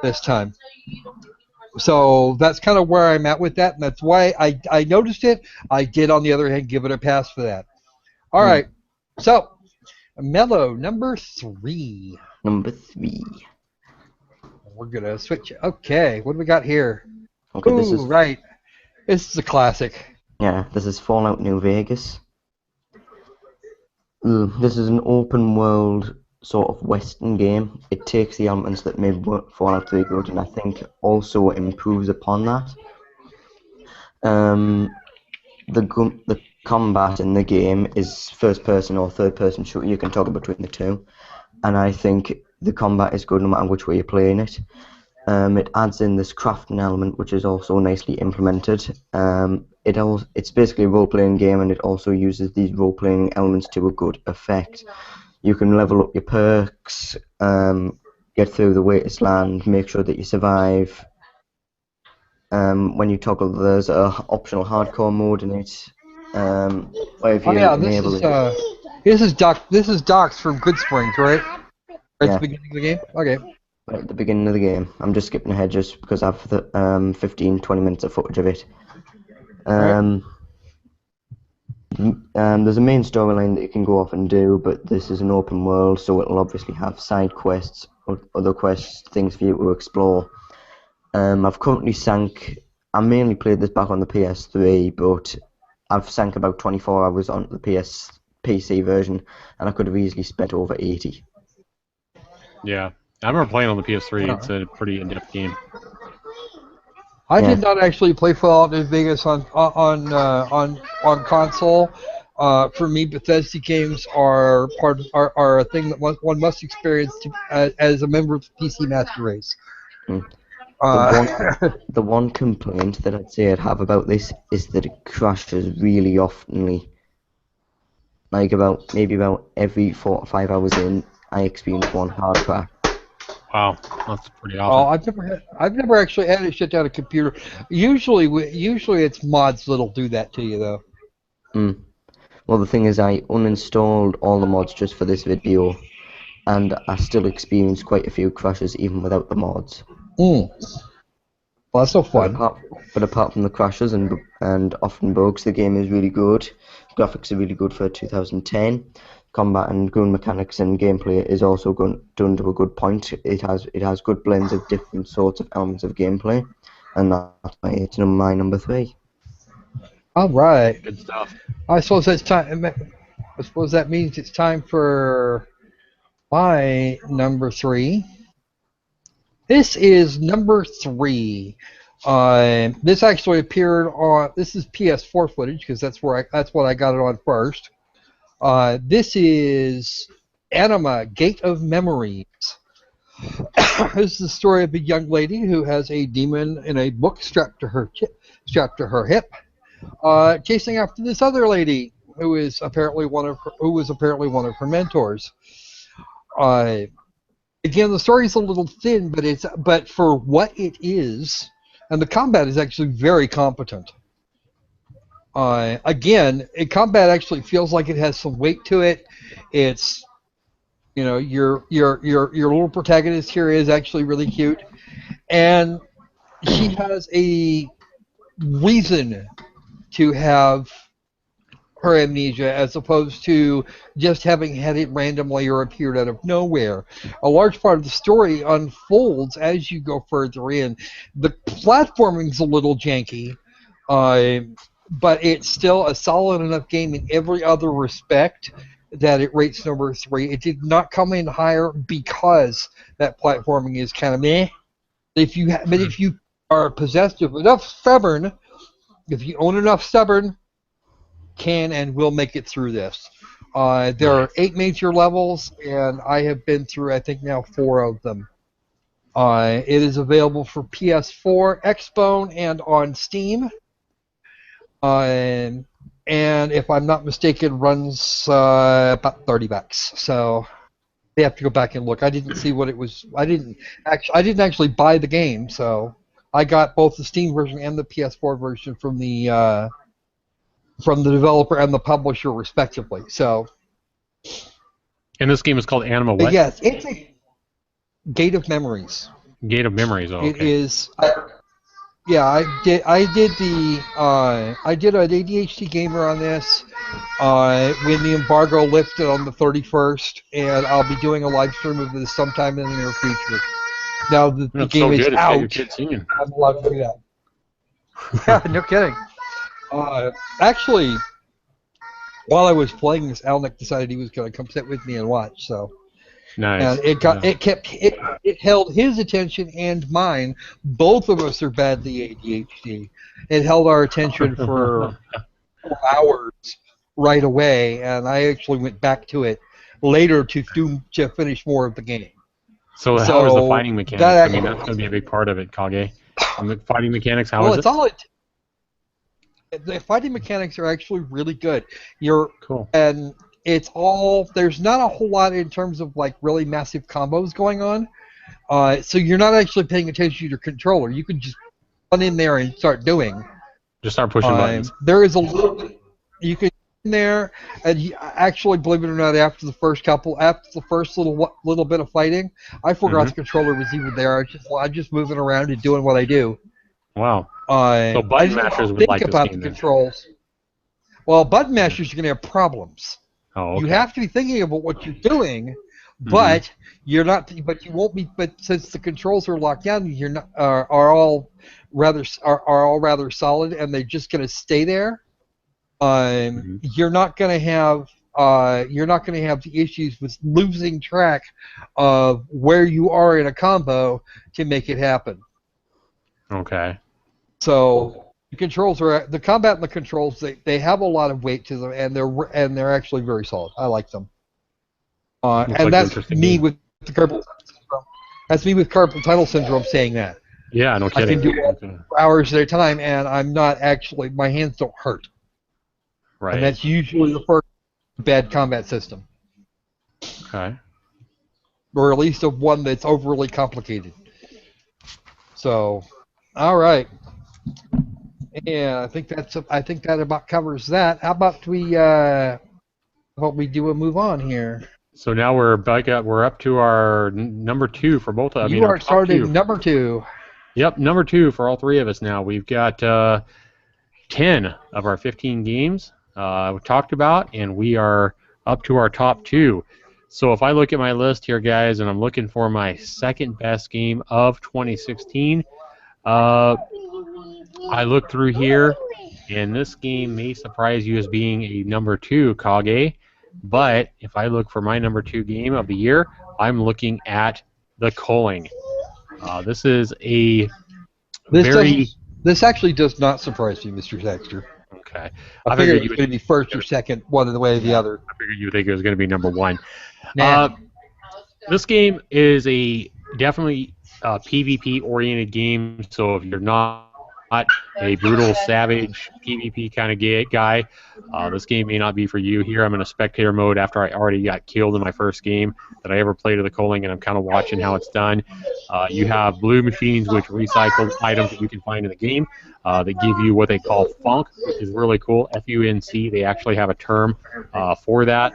this time. So that's kind of where I'm at with that, and that's why I noticed it. I did, on the other hand, give it a pass for that. All Hmm. right, so Mellow number 3. Number 3. We're gonna switch. Okay, what do we got here? Okay, Ooh, right. This is a classic. this is Fallout New Vegas. This is an open world sort of Western game. It takes the elements that made Fallout 3 good, and I think also improves upon that. The combat in the game is first person or third person shooter. You can toggle between the two, and I think the combat is good no matter which way you're playing it. It adds in this crafting element, which is also nicely implemented. It's basically a role-playing game, and it also uses these role-playing elements to a good effect. You can level up your perks, get through the wasteland, make sure that you survive. When you toggle, there's a optional hardcore mode in it. Where if Oh you yeah, enable it, this is Doc. This is Doc's from Good Springs, right? Right at yeah, the beginning of the game. Okay. right at the beginning of the game. I'm just skipping ahead just because I've 15-20 minutes of footage of it. All right. There's a main storyline that you can go off and do, but this is an open world, so it'll obviously have side quests or other quests, things for you to explore. I've currently I mainly played this back on the PS3, but I've sank about 24 hours on the PC version, and I could have easily spent over 80. Yeah, I remember playing on the PS3. It's Uh, a pretty in-depth game. I Yeah. did not actually play Fallout New Vegas on console. For me, Bethesda games are are a thing that one must experience as a member of the PC Master Race. Mm. The one Uh, the one complaint that I'd say I'd have about this is that it crashes really oftenly. Like maybe about every 4 or 5 hours in, I experience one hard crash. Wow, that's pretty Oh, often. I've never actually had to shut down a computer. Usually it's mods that'll do that to you though. Mm. Well, the thing is, I uninstalled all the mods just for this video, and I still experienced quite a few crashes even without the mods. Mm. Well, that's no But fun. apart from the crashes and often bugs, the game is really good. Graphics are really good for 2010. Combat and gun mechanics and gameplay is also done to a good point. It has good blends of different sorts of elements of gameplay, and that's why it's my number 3. All right. Good stuff. I suppose that's time. I suppose that means it's time for my number 3. This is number 3. This actually appeared on. This is PS4 footage because that's what I got it on first. This is Anima, Gate of Memories. This is the story of a young lady who has a demon in a book strapped to her hip, chasing after this other lady who was apparently one of her mentors. Uh, Again, the story's a little thin, but for what it is, and the combat is actually very competent. Combat actually feels like it has some weight to it. It's your little protagonist here is actually really cute, and she has a reason to have her amnesia as opposed to just having had it randomly or appeared out of nowhere. A large part of the story unfolds as you go further in. The platforming's a little janky, uh, but it's still a solid enough game in every other respect that it rates number 3. It did not come in higher because that platforming is kind of meh. But if you are possessed of enough stubborn, if you own enough stubborn, can and will make it through this. There are 8 major levels, and I have been through, I think, now 4 of them. It is available for PS4, Xbone, and on Steam. And if I'm not mistaken, runs about $30. So They have to go back and look. I didn't see what it was. I didn't actually buy the game, so I got both the Steam version and the PS4 version from the developer and the publisher, respectively. So. And this game is called Anima what? Yes, it's a Gate of Memories. Gate of Memories. Oh, okay. It is. I did an ADHD gamer on this when the embargo lifted on the 31st, and I'll be doing a live stream of this sometime in the near future. Now that the game is out, I'm allowed to do that. Yeah, no kidding. Actually, while I was playing this, Alnick decided he was going to come sit with me and watch. So. Nice. And it held his attention and mine. Both of us are badly ADHD. It held our attention for 4 hours right away, and I actually went back to it later to finish more of the game. So how is the fighting mechanics? I mean, that's going to be a big part of it, Kage. The fighting mechanics, how is it? The fighting mechanics are actually really good. Cool. And there's not a whole lot in terms of like really massive combos going on. So you're not actually paying attention to your controller. You can just run in there and start doing. Just start pushing buttons. There is a little bit you can in there, and actually, believe it or not, after the first little bit of fighting, I forgot the controller was even there. I'm just moving around and doing what I do. Wow. So button mashers would like this game then. Controls. Well, button mashers, you're going to have problems. Oh, okay. You have to be thinking about what you're doing, but you're not. But you won't be. But since the controls are locked down, you're not. Are all rather solid, and they're just going to stay there. You're not going to have. You're not going to have the issues with losing track of where you are in a combo to make it happen. Okay. So. The combat and the controls, they have a lot of weight to them, and they're actually very solid. I like them. And that's me with the carpal tunnel syndrome. That's me with carpal tunnel syndrome saying that. Yeah, no kidding. I can do it for hours at a time, and I'm not actually. My hands don't hurt. Right. And that's usually the first bad combat system. Okay. Or at least of one that's overly complicated. So, all right. Yeah, I think that about covers that. How about we do a move on here? So now we're up to our number 2 for both of us. You are starting number 2. Yep, number 2 for all 3 of us now. We've got 10 of our 15 games we talked about, and we are up to our top 2. So if I look at my list here, guys, and I'm looking for my second best game of 2016, I look through here, and this game may surprise you as being a number 2, Kage. But if I look for my number 2 game of the year, I'm looking at The Culling. This is a This actually does not surprise me, Mr. Dexter. Okay. I figured it was going to be first or second, one way or the other. I figured you would think it was going to be number 1. Nah. This game is definitely a PvP-oriented game, so if you're not a brutal, savage PvP kind of guy, this game may not be for you. Here I'm in a spectator mode after I already got killed in my first game that I ever played of The Culling, and I'm kind of watching how it's done. You have blue machines which recycle items that you can find in the game that give you what they call funk, which is really cool, F-U-N-C. They actually have a term for that.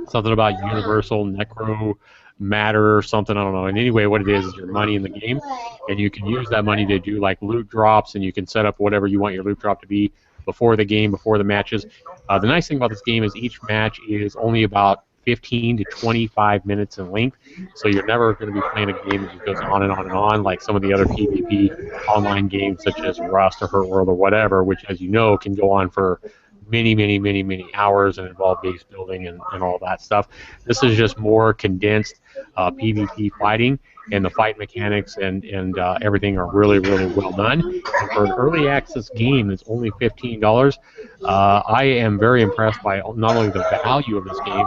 Something about universal necro matter or something, I don't know. And anyway, what it is your money in the game, and you can use that money to do like loot drops, and you can set up whatever you want your loot drop to be before the game, before the matches. The nice thing about this game is each match is only about 15 to 25 minutes in length, so you're never going to be playing a game that just goes on and on and on like some of the other PvP online games such as Rust or Hurt World or whatever, which, as you know, can go on for many hours and involve base building and all that stuff. This is just more condensed PvP fighting, and the fight mechanics and everything are really well done. And for an early access game that's only $15, I am very impressed by not only the value of this game,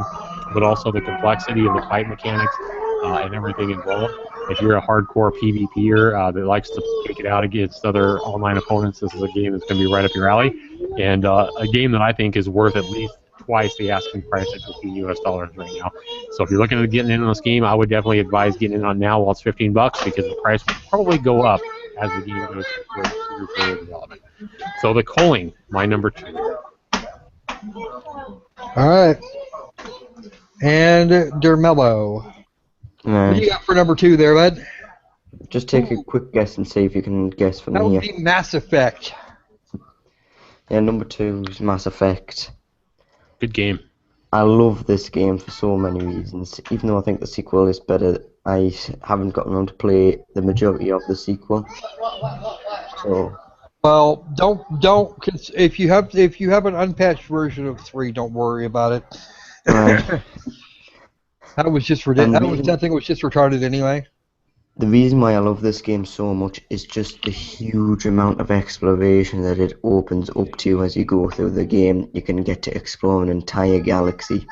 but also the complexity of the fight mechanics and everything involved. If you're a hardcore PvPer that likes to take it out against other online opponents, this is a game that's going to be right up your alley, and a game that I think is worth at least twice the asking price at $50 right now. So if you're looking at getting in on this game, I would definitely advise getting in on now while it's $15 because the price will probably go up as the game goes through further development. So the Culling, my number 2. All right. And Mellow. What do you got for number 2 there, bud? Just take a quick guess and see if you can guess from That here. would be Mass Effect. Yeah, number 2 is Mass Effect. Good game. I love this game for so many reasons. Even though I think the sequel is better, I haven't gotten around to play the majority of the sequel. So, well, don't. If you have an unpatched version of 3, don't worry about it. That was just ridiculous. That thing was just retarded anyway. The reason why I love this game so much is just the huge amount of exploration that it opens up to you as you go through the game. You can get to explore an entire galaxy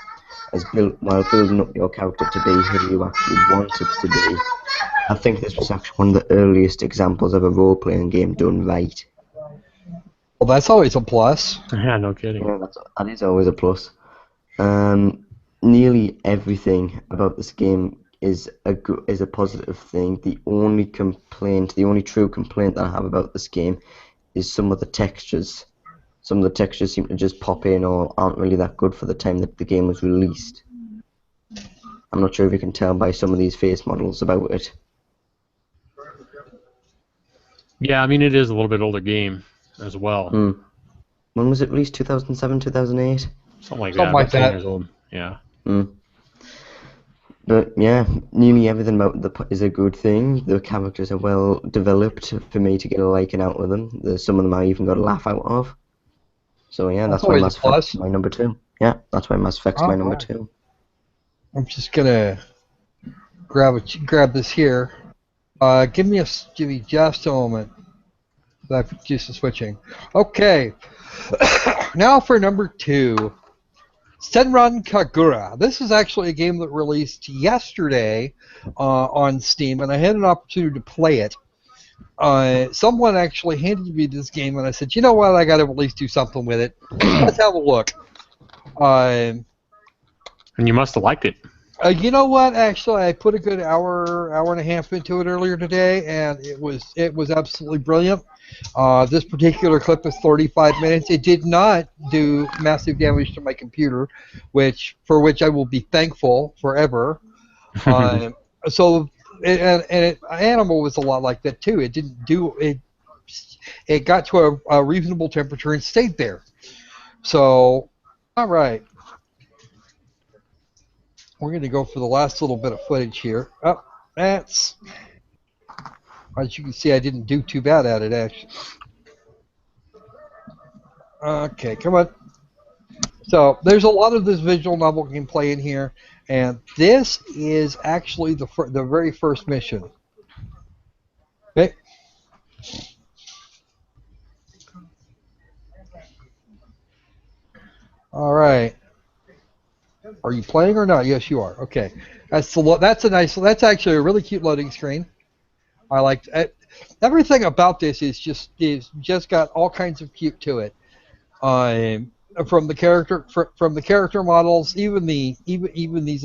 while building up your character to be who you actually want it to be. I think this was actually one of the earliest examples of a role-playing game done right. Well, that's always a plus. Yeah, no kidding. Yeah, that is always a plus. Nearly everything about this game is a positive thing. The only true complaint that I have about this game is some of the textures. Some of the textures seem to just pop in or aren't really that good for the time that the game was released. I'm not sure if you can tell by some of these face models about it. Yeah, I mean, it is a little bit older game as well. When was it released? 2007, 2008? Something like Something that. like that. 10 years old. Yeah. But yeah, nearly everything about is a good thing. The characters are well developed for me to get a liking out of them. Some of them I even got a laugh out of. So yeah, that's why Mass Effect's my number 2. Yeah, that's why Mass Effect's my number 2. I'm just gonna grab this here. Give me just a moment. That's just switching. Okay. Now for number 2. Senran Kagura. This is actually a game that released yesterday on Steam, and I had an opportunity to play it. Someone actually handed me this game, and I said, you know what, I got to at least do something with it. Let's have a look. And you must have liked it. You know what, actually, I put a good hour and a half into it earlier today, and it was absolutely brilliant. This particular clip is 35 minutes. It did not do massive damage to my computer, for which I will be thankful forever. Animal was a lot like that too. It didn't do it. It got to a reasonable temperature and stayed there. So, all right, we're going to go for the last little bit of footage here. Oh, that's. As you can see, I didn't do too bad at it, actually. Okay, come on. So there's a lot of this visual novel gameplay in here, and this is actually the very first mission. Okay. All right. Are you playing or not? Yes, you are. Okay. That's actually a really cute loading screen. I like everything about this is just got all kinds of cute to it. From the character models, even these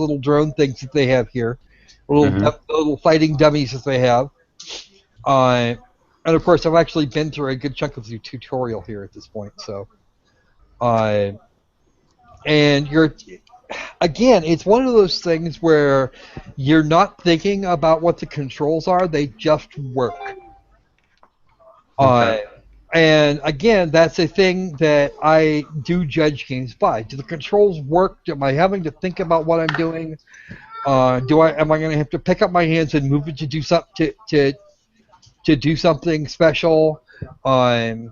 little drone things that they have here, little fighting dummies that they have. And of course, I've actually been through a good chunk of the tutorial here at this point. So, and again, it's one of those things where you're not thinking about what the controls are; they just work. Okay. And again, that's a thing that I do judge games by. Do the controls work? Am I having to think about what I'm doing? Am I going to have to pick up my hands and move it to do something to do something special? A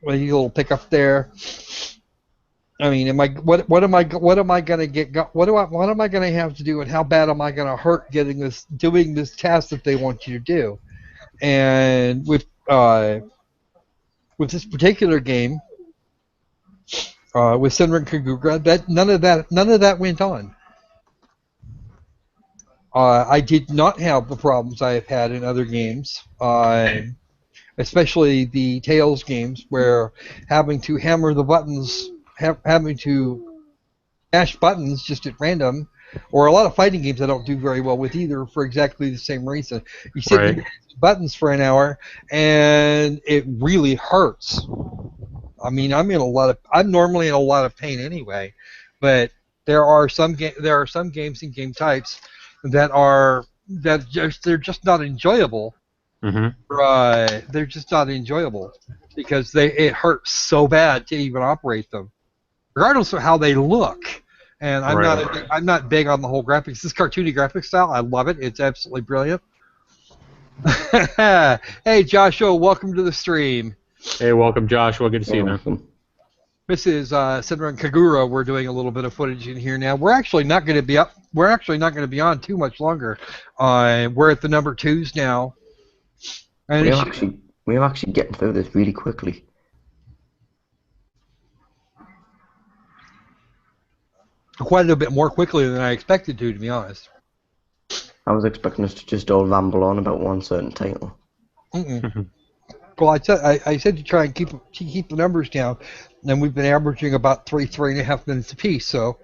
little pickup there. I mean, what am I going to get? What am I going to have to do? And how bad am I going to hurt doing this task that they want you to do? And with this particular game, with Senran Kagura, none of that went on. I did not have the problems I have had in other games, especially the Tales games, where having to hammer the buttons, having to mash buttons just at random, or a lot of fighting games I don't do very well with either for exactly the same reason. You sit Right. and mash buttons for an hour, and it really hurts. I mean, I'm normally in a lot of pain anyway, but there are some games and game types they're just not enjoyable. Mm-hmm. They're just not enjoyable because it hurts so bad to even operate them, regardless of how they look. And I'm not big on the whole graphics. This cartoony graphic style, I love it. It's absolutely brilliant. Hey, Joshua, welcome to the stream. Hey, welcome, Joshua. Good to see you, man. This is Senran and Kagura. We're doing a little bit of footage in here now. We're actually not going to be up. We're actually not going to be on too much longer. We're at the number 2s now. And we're actually getting through this really quickly. Quite a bit more quickly than I expected to be honest. I was expecting us to just all ramble on about one certain title. Well, I said to try and keep the numbers down, and we've been averaging about 3.5 minutes apiece. So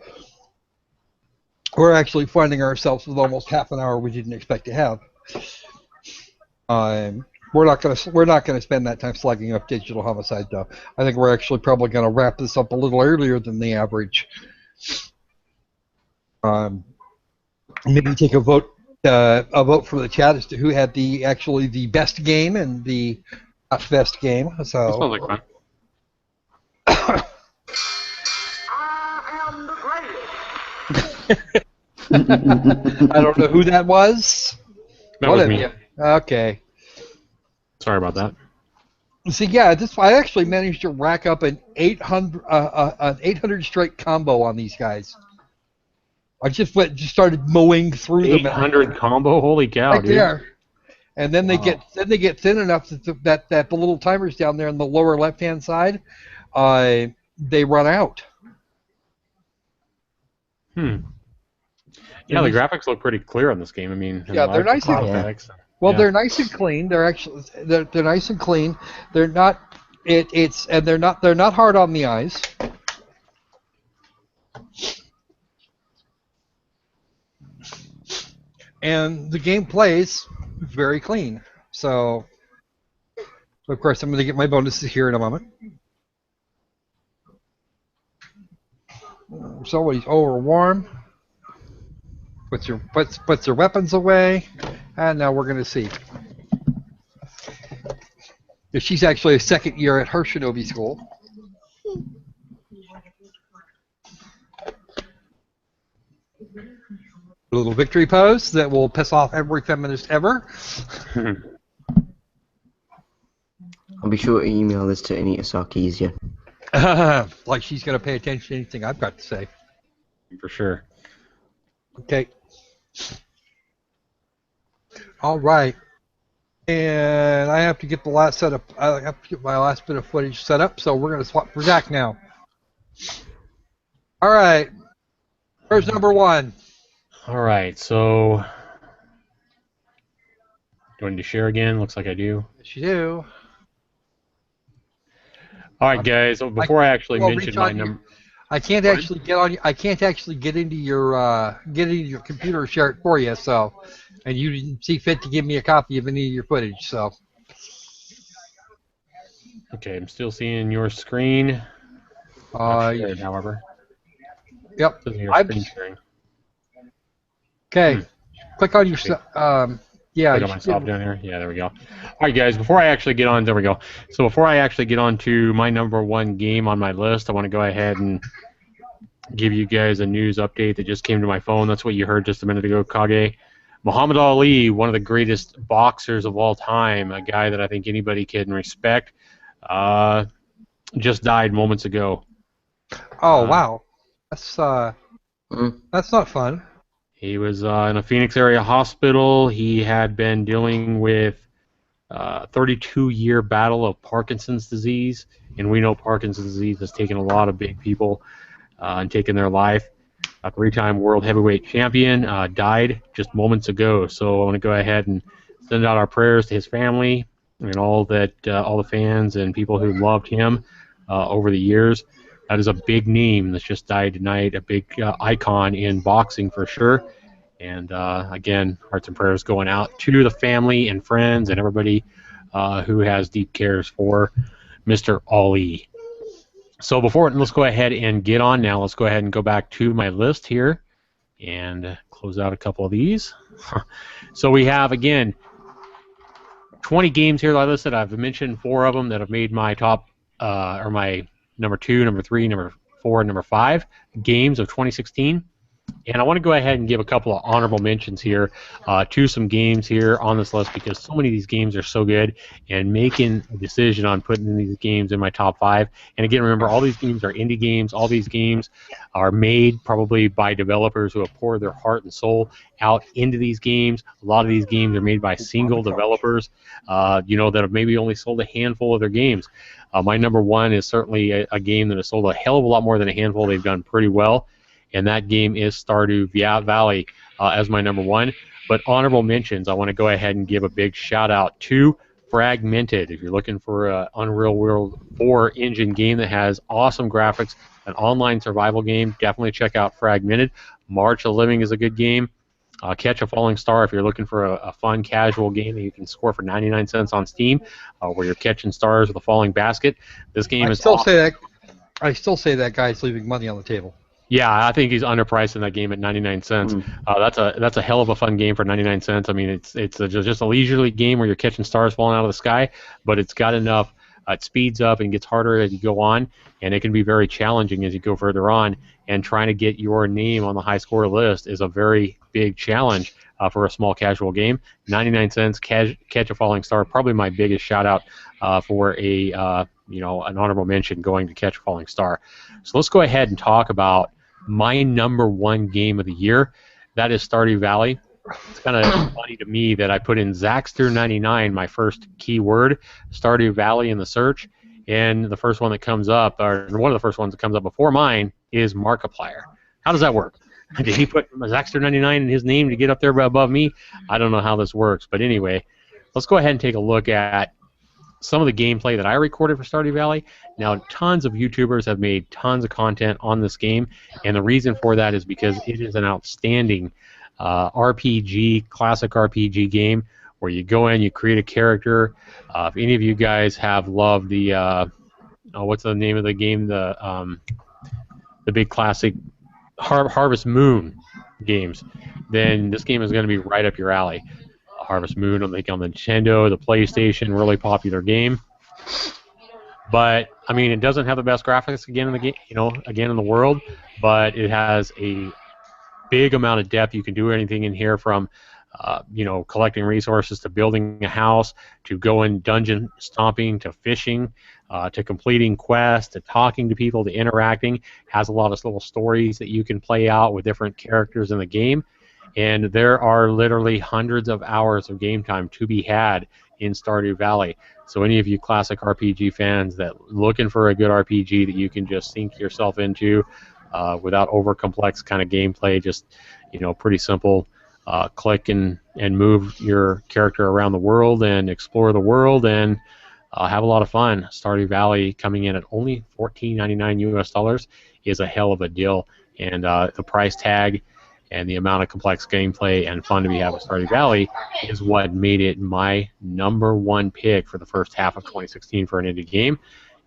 we're actually finding ourselves with almost half an hour we didn't expect to have. We're not gonna spend that time slugging up Digital Homicide though. I think we're actually probably gonna wrap this up a little earlier than the average. Maybe take a vote from the chat as to who had the best game and the not best game. So That sounds like fun. I am the greatest. I don't know who that was. That was me. Okay. Sorry about that. See, yeah, I actually managed to rack up an 800 straight combo on these guys. I just started mowing through them. 800 combo, holy cow, Right dude! there. And then they get thin enough that the little timers down there on the lower left-hand side, they run out. Yeah, the graphics look pretty clear on this game. I mean, Yeah, they're nice and they're nice and clean. They're nice and clean. They're not they're not hard on the eyes. And the game plays very clean. So of course, I'm going to get my bonuses here in a moment. Somebody's overwarm. Puts their weapons away, and now we're going to see if she's actually a second year at her shinobi school. A little victory pose that will piss off every feminist ever. I'll be sure to email this to Anita Sarkeesian. Like she's going to pay attention to anything I've got to say. For sure. Okay. All right. And I have to get I have to get my last bit of footage set up, so we're going to swap for Zach now. All right. Where's number 1? All right, so do I need to share again? Looks like I do. Yes, you do. All right, guys. So before I actually mention my number, I can't actually get on. I can't actually get into your computer or share it for you. So, and you didn't see fit to give me a copy of any of your footage. So. Okay, I'm still seeing your screen. Shared, however. Yep. Screen sharing. Okay. Click on your. Yeah. Click on myself down here. Yeah, there we go. All right, guys. Before I actually get on, there we go. So before I actually get on to my number 1 game on my list, I want to go ahead and give you guys a news update that just came to my phone. That's what you heard just a minute ago, Kage. Muhammad Ali, one of the greatest boxers of all time, a guy that I think anybody can respect, just died moments ago. Oh wow, that's not fun. He was in a Phoenix area hospital. He had been dealing with a 32-year battle of Parkinson's disease, and we know Parkinson's disease has taken a lot of big people and taken their life. A 3-time world heavyweight champion died just moments ago. So I want to go ahead and send out our prayers to his family and all the fans and people who loved him over the years. That is a big name that's just died tonight, a big icon in boxing for sure. And again, hearts and prayers going out to the family and friends and everybody who has deep cares for Mr. Ali. So let's go ahead and get on now. Let's go ahead and go back to my list here and close out a couple of these. So we have, again, 20 games here that I listed. I've mentioned 4 of them that have made my top, or my number 2, number 3, number 4, and number 5 games of 2016. And I want to go ahead and give a couple of honorable mentions here to some games here on this list because so many of these games are so good, and making a decision on putting these games in my top 5. And again, remember, all these games are indie games. All these games are made probably by developers who have poured their heart and soul out into these games. A lot of these games are made by single developers, that have maybe only sold a handful of their games. My number 1 is certainly a game that has sold a hell of a lot more than a handful. They've done pretty well. And that game is Stardew Valley as my number 1. But honorable mentions, I want to go ahead and give a big shout-out to Fragmented. If you're looking for an Unreal World 4 engine game that has awesome graphics, an online survival game, definitely check out Fragmented. March of Living is a good game. Catch a Falling Star if you're looking for a fun, casual game that you can score for 99 cents on Steam, where you're catching stars with a falling basket. This game is awesome. I still say that guy's leaving money on the table. Yeah, I think he's underpriced in that game at 99 cents. That's a hell of a fun game for 99 cents. I mean, it's just a leisurely game where you're catching stars falling out of the sky, but it's got enough. It speeds up and gets harder as you go on, and it can be very challenging as you go further on. And trying to get your name on the high score list is a very big challenge for a small casual game. 99 cents, catch a falling star. Probably my biggest shout out for an honorable mention going to Catch a Falling Star. So let's go ahead and talk about my number 1 game of the year. That is Stardew Valley. It's kind of funny to me that I put in Zaxter99, my first keyword, Stardew Valley in the search, and the first one that comes up, or one of the first ones that comes up before mine, is Markiplier. How does that work? Did he put Zaxter99 in his name to get up there above me? I don't know how this works, but anyway, let's go ahead and take a look at some of the gameplay that I recorded for Stardew Valley. Now, tons of YouTubers have made tons of content on this game, and the reason for that is because it is an outstanding RPG, classic RPG game where you go in, you create a character. If any of you guys have loved the, what's the name of the game? The big classic Harvest Moon games, then this game is going to be right up your alley. Harvest Moon on the Nintendo, the PlayStation, really popular game. But I mean, it doesn't have the best graphics again in the game, in the world, but it has a big amount of depth. You can do anything in here from collecting resources to building a house to going dungeon stomping to fishing to completing quests to talking to people to interacting. Has a lot of little stories that you can play out with different characters in the game. And there are literally hundreds of hours of game time to be had in Stardew Valley. So any of you classic RPG fans that looking for a good RPG that you can just sink yourself into without over complex kind of gameplay, just pretty simple, click and move your character around the world and explore the world and have a lot of fun. Stardew Valley coming in at only $14.99 US is a hell of a deal, and the price tag and the amount of complex gameplay and fun to be had with Stardew Valley is what made it my number 1 pick for the first half of 2016 for an indie game.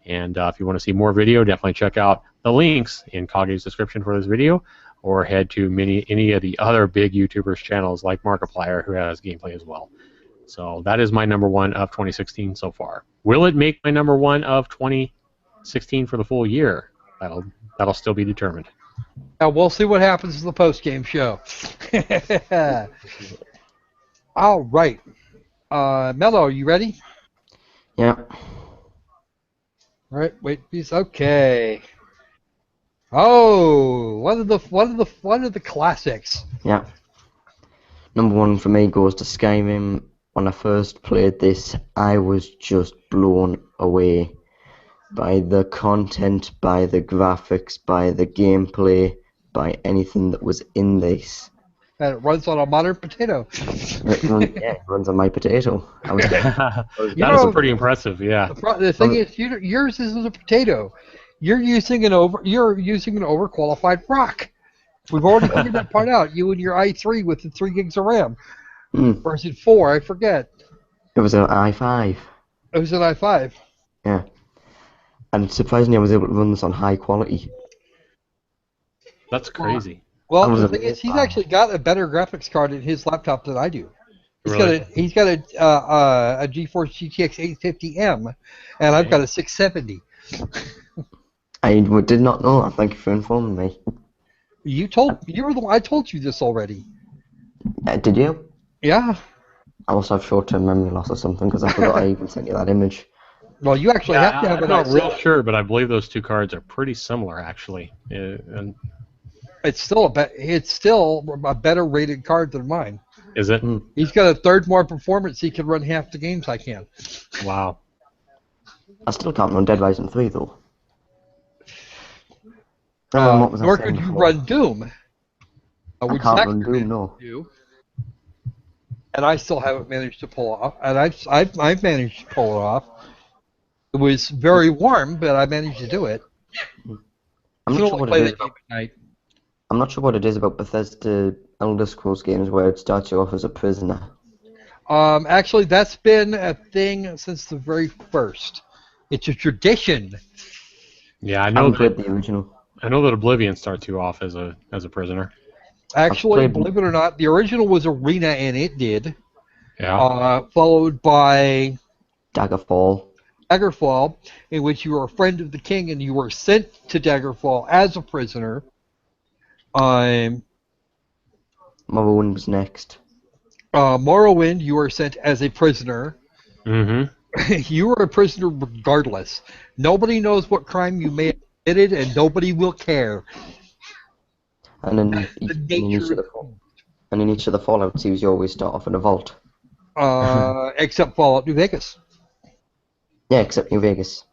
And if you want to see more video, definitely check out the links in Kage's description for this video, or head to any of the other big YouTubers' channels like Markiplier, who has gameplay as well. So that is my number 1 of 2016 so far. Will it make my number 1 of 2016 for the full year? That'll still be determined. We'll see what happens in the post-game show. All right. Mellow, are you ready? Yeah. All right, wait, please. Okay. Oh, one of the classics. Yeah. Number 1 for me goes to Skyrim. When I first played this, I was just blown away by the content, by the graphics, by the gameplay, by anything that was in this. And it runs on a modern potato. It runs on my potato. That is pretty impressive, yeah. The thing is, yours isn't a potato. You're using an overqualified rock. We've already figured that part out. You and your i3 with the 3 gigs of RAM. Or is it 4? I forget. It was an i5. It was an i5. Yeah. And surprisingly, I was able to run this on high quality. That's crazy. Well, the thing is, he's actually got a better graphics card in his laptop than I do. He's got a GeForce GTX 850M, and I've got a 670. I did not know that. Thank you for informing me. I told you this already. Did you? Yeah. I must have short-term memory loss or something because I forgot I even sent you that image. Well, you actually have to have I'm not real sure, but I believe those two cards are pretty similar, actually. And it's still a better rated card than mine. Is it? He's got a third more performance. He can run half the games I can. Wow. I still can't run Dead Rising 3 though. Nor could you run Doom. I can't run Doom, no. And I still haven't managed to pull it off. And I've managed to pull it off. It was very warm, but I managed to do it. I'm not sure what it is about Bethesda Elder Scrolls games where it starts you off as a prisoner. Actually, that's been a thing since the very first. It's a tradition. Yeah, I know that the original. I know that Oblivion starts you off as a prisoner. Actually, believe it or not, the original was Arena, and it did. Yeah. Followed by Daggerfall, in which you were a friend of the king and you were sent to Daggerfall as a prisoner. Morrowind was next. Morrowind, you were sent as a prisoner. Mm-hmm. You were a prisoner regardless. Nobody knows what crime you may have committed, and nobody will care. And in each of the Fallout series, you always start off in a vault. Except Fallout New Vegas. Yeah, except New Vegas.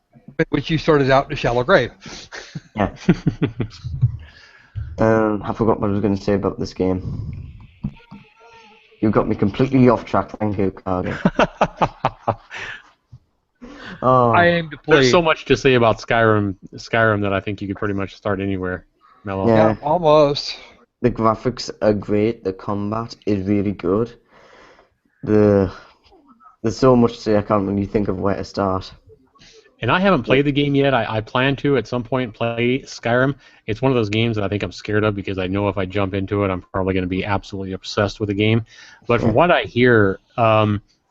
Which you started out in a shallow grave. Yeah. I forgot what I was going to say about this game. You got me completely off track. Thank you, Carter. I aim to play. There's so much to say about Skyrim that I think you could pretty much start anywhere, Mellow. Yeah, almost. The graphics are great. The combat is really good. There's so much to say. I can't really think of where to start. And I haven't played the game yet. I plan to at some point play Skyrim. It's one of those games that I think I'm scared of because I know if I jump into it, I'm probably going to be absolutely obsessed with the game. But from what I hear,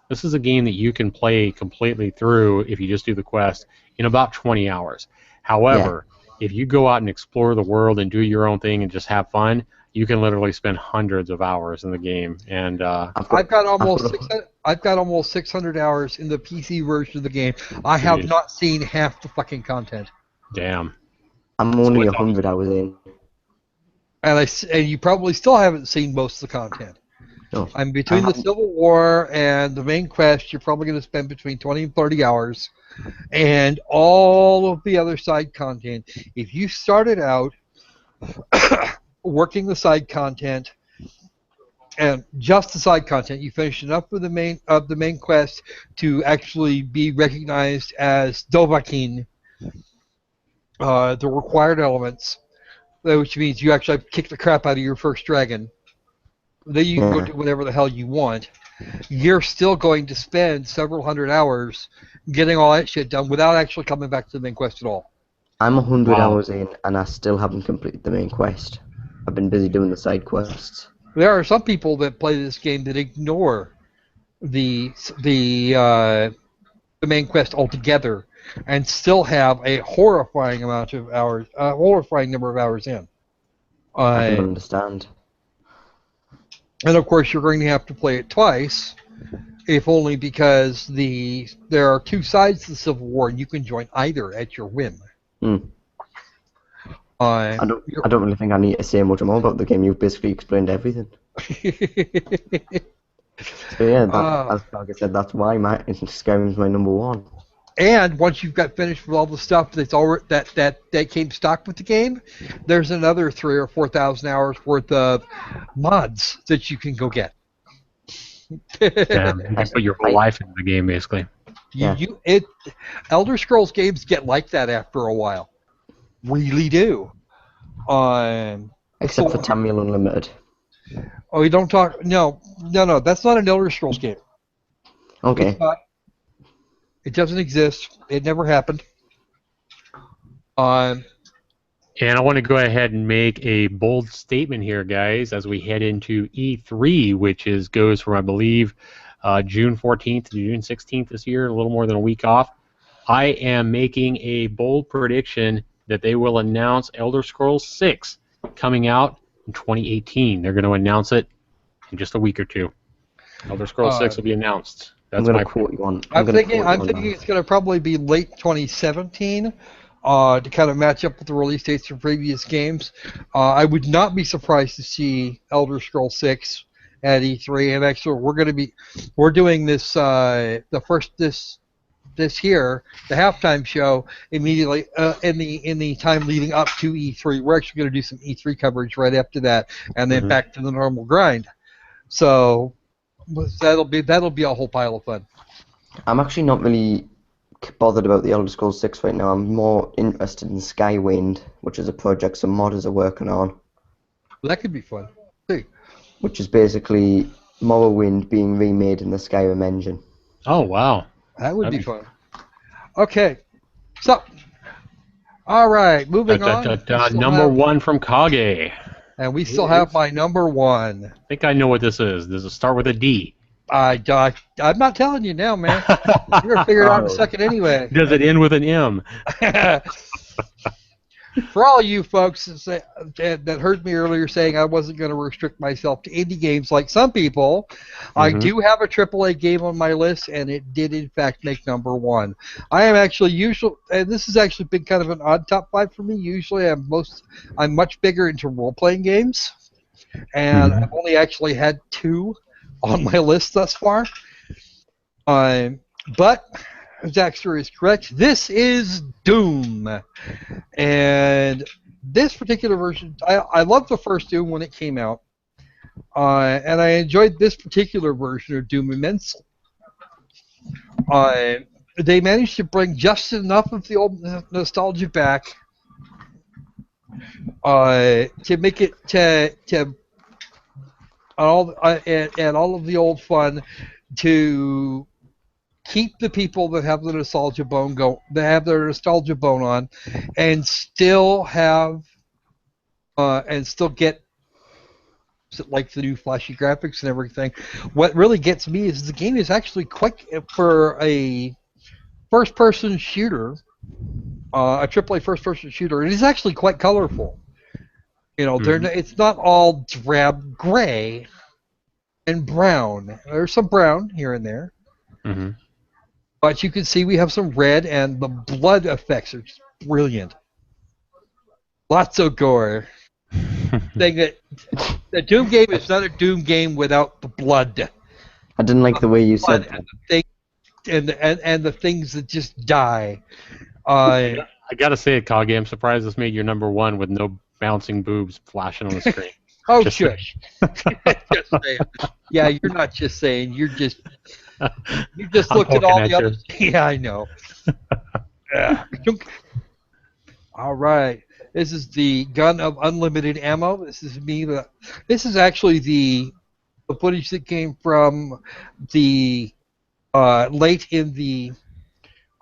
this is a game that you can play completely through if you just do the quest in about 20 hours. However, if you go out and explore the world and do your own thing and just have fun, you can literally spend hundreds of hours in the game. And I've got almost 600 hours in the PC version of the game. I have not seen half the fucking content. Damn. I'm only 100 hours in. And you probably still haven't seen most of the content. No. I'm between the Civil War and the main quest. You're probably going to spend between 20 and 30 hours, and all of the other side content. If you started out working the side content and just the side content, you finish enough of the main quest to actually be recognized as Dovahkiin, the required elements, which means you actually have to kick the crap out of your first dragon. Then you can go do whatever the hell you want. You're still going to spend several hundred hours getting all that shit done without actually coming back to the main quest at all. I'm 100 hours in, and I still haven't completed the main quest. I've been busy doing the side quests. There are some people that play this game that ignore the main quest altogether and still have a horrifying number of hours in. I can understand. And of course, you're going to have to play it twice, if only because there are two sides to the Civil War, and you can join either at your whim. I don't really think I need to say much more about the game. You've basically explained everything. So yeah, as I said, that's why Skyrim's my number one. And once you've got finished with all the stuff that's already that came stock with the game, there's another 3,000 or 4,000 hours worth of mods that you can go get. Yeah, you can put your whole life into the game, basically. Elder Scrolls games get like that after a while. really do. Except for Tamriel Unlimited. Oh, you don't talk. No. That's not an Elder Scrolls game. Okay. It's not. It doesn't exist. It never happened. Um, And I want to go ahead and make a bold statement here, guys, as we head into E3, which goes from, I believe, June 14th to June 16th this year, a little more than a week off. I am making a bold prediction that they will announce Elder Scrolls 6 coming out in 2018. They're going to announce it in just a week or two. Elder Scrolls 6 will be announced. That's I'm my going to quote you on. I'm thinking it's going to probably be late 2017 to kind of match up with the release dates of previous games. I would not be surprised to see Elder Scrolls 6 at E3. And actually, we're doing this this year, the halftime show immediately in the time leading up to E3. We're actually going to do some E3 coverage right after that, and then back to the normal grind. So that'll be a whole pile of fun. I'm actually not really bothered about the Elder Scrolls 6 right now. I'm more interested in Skywind, which is a project some modders are working on. Well, that could be fun. See. Which is basically Morrowind being remade in the Skyrim engine. Oh, wow. That would be fun. Okay. So, all right, moving on. Number one from Kage. And we still have my number one. I think I know what this is. Does it start with a D? I'm not telling you now, man. You're going to figure it out in a second anyway. Does it end with an M? For all you folks that heard me earlier saying I wasn't going to restrict myself to indie games like some people, I do have a AAA game on my list, and it did in fact make number one. I am actually and this has actually been kind of an odd top five for me. Usually I'm much bigger into role-playing games, and I've only actually had two on my list thus far. But Zaxter is correct. This is Doom. And this particular version, I loved the first Doom when it came out. And I enjoyed this particular version of Doom immensely. They managed to bring just enough of the old nostalgia back to make it and all of the old fun to keep the people that have the nostalgia bone their nostalgia bone on, and still get like the new flashy graphics and everything. What really gets me is the game is actually quite, for a first-person shooter, a AAA first-person shooter. It is actually quite colorful. You know, it's not all drab gray and brown. There's some brown here and there. But you can see we have some red, and the blood effects are just brilliant. Lots of gore. Saying that the Doom game is not a Doom game without the blood. I didn't like the way you said that. And the things that just die. I gotta say it, Kage, I'm surprised this made your number one with no bouncing boobs flashing on the screen. Oh, shush. Just saying. Yeah, you're not just saying. You just looked at all the other. Yeah, I know. All right. This is the gun of unlimited ammo. This is me. This is actually the footage that came from the late in the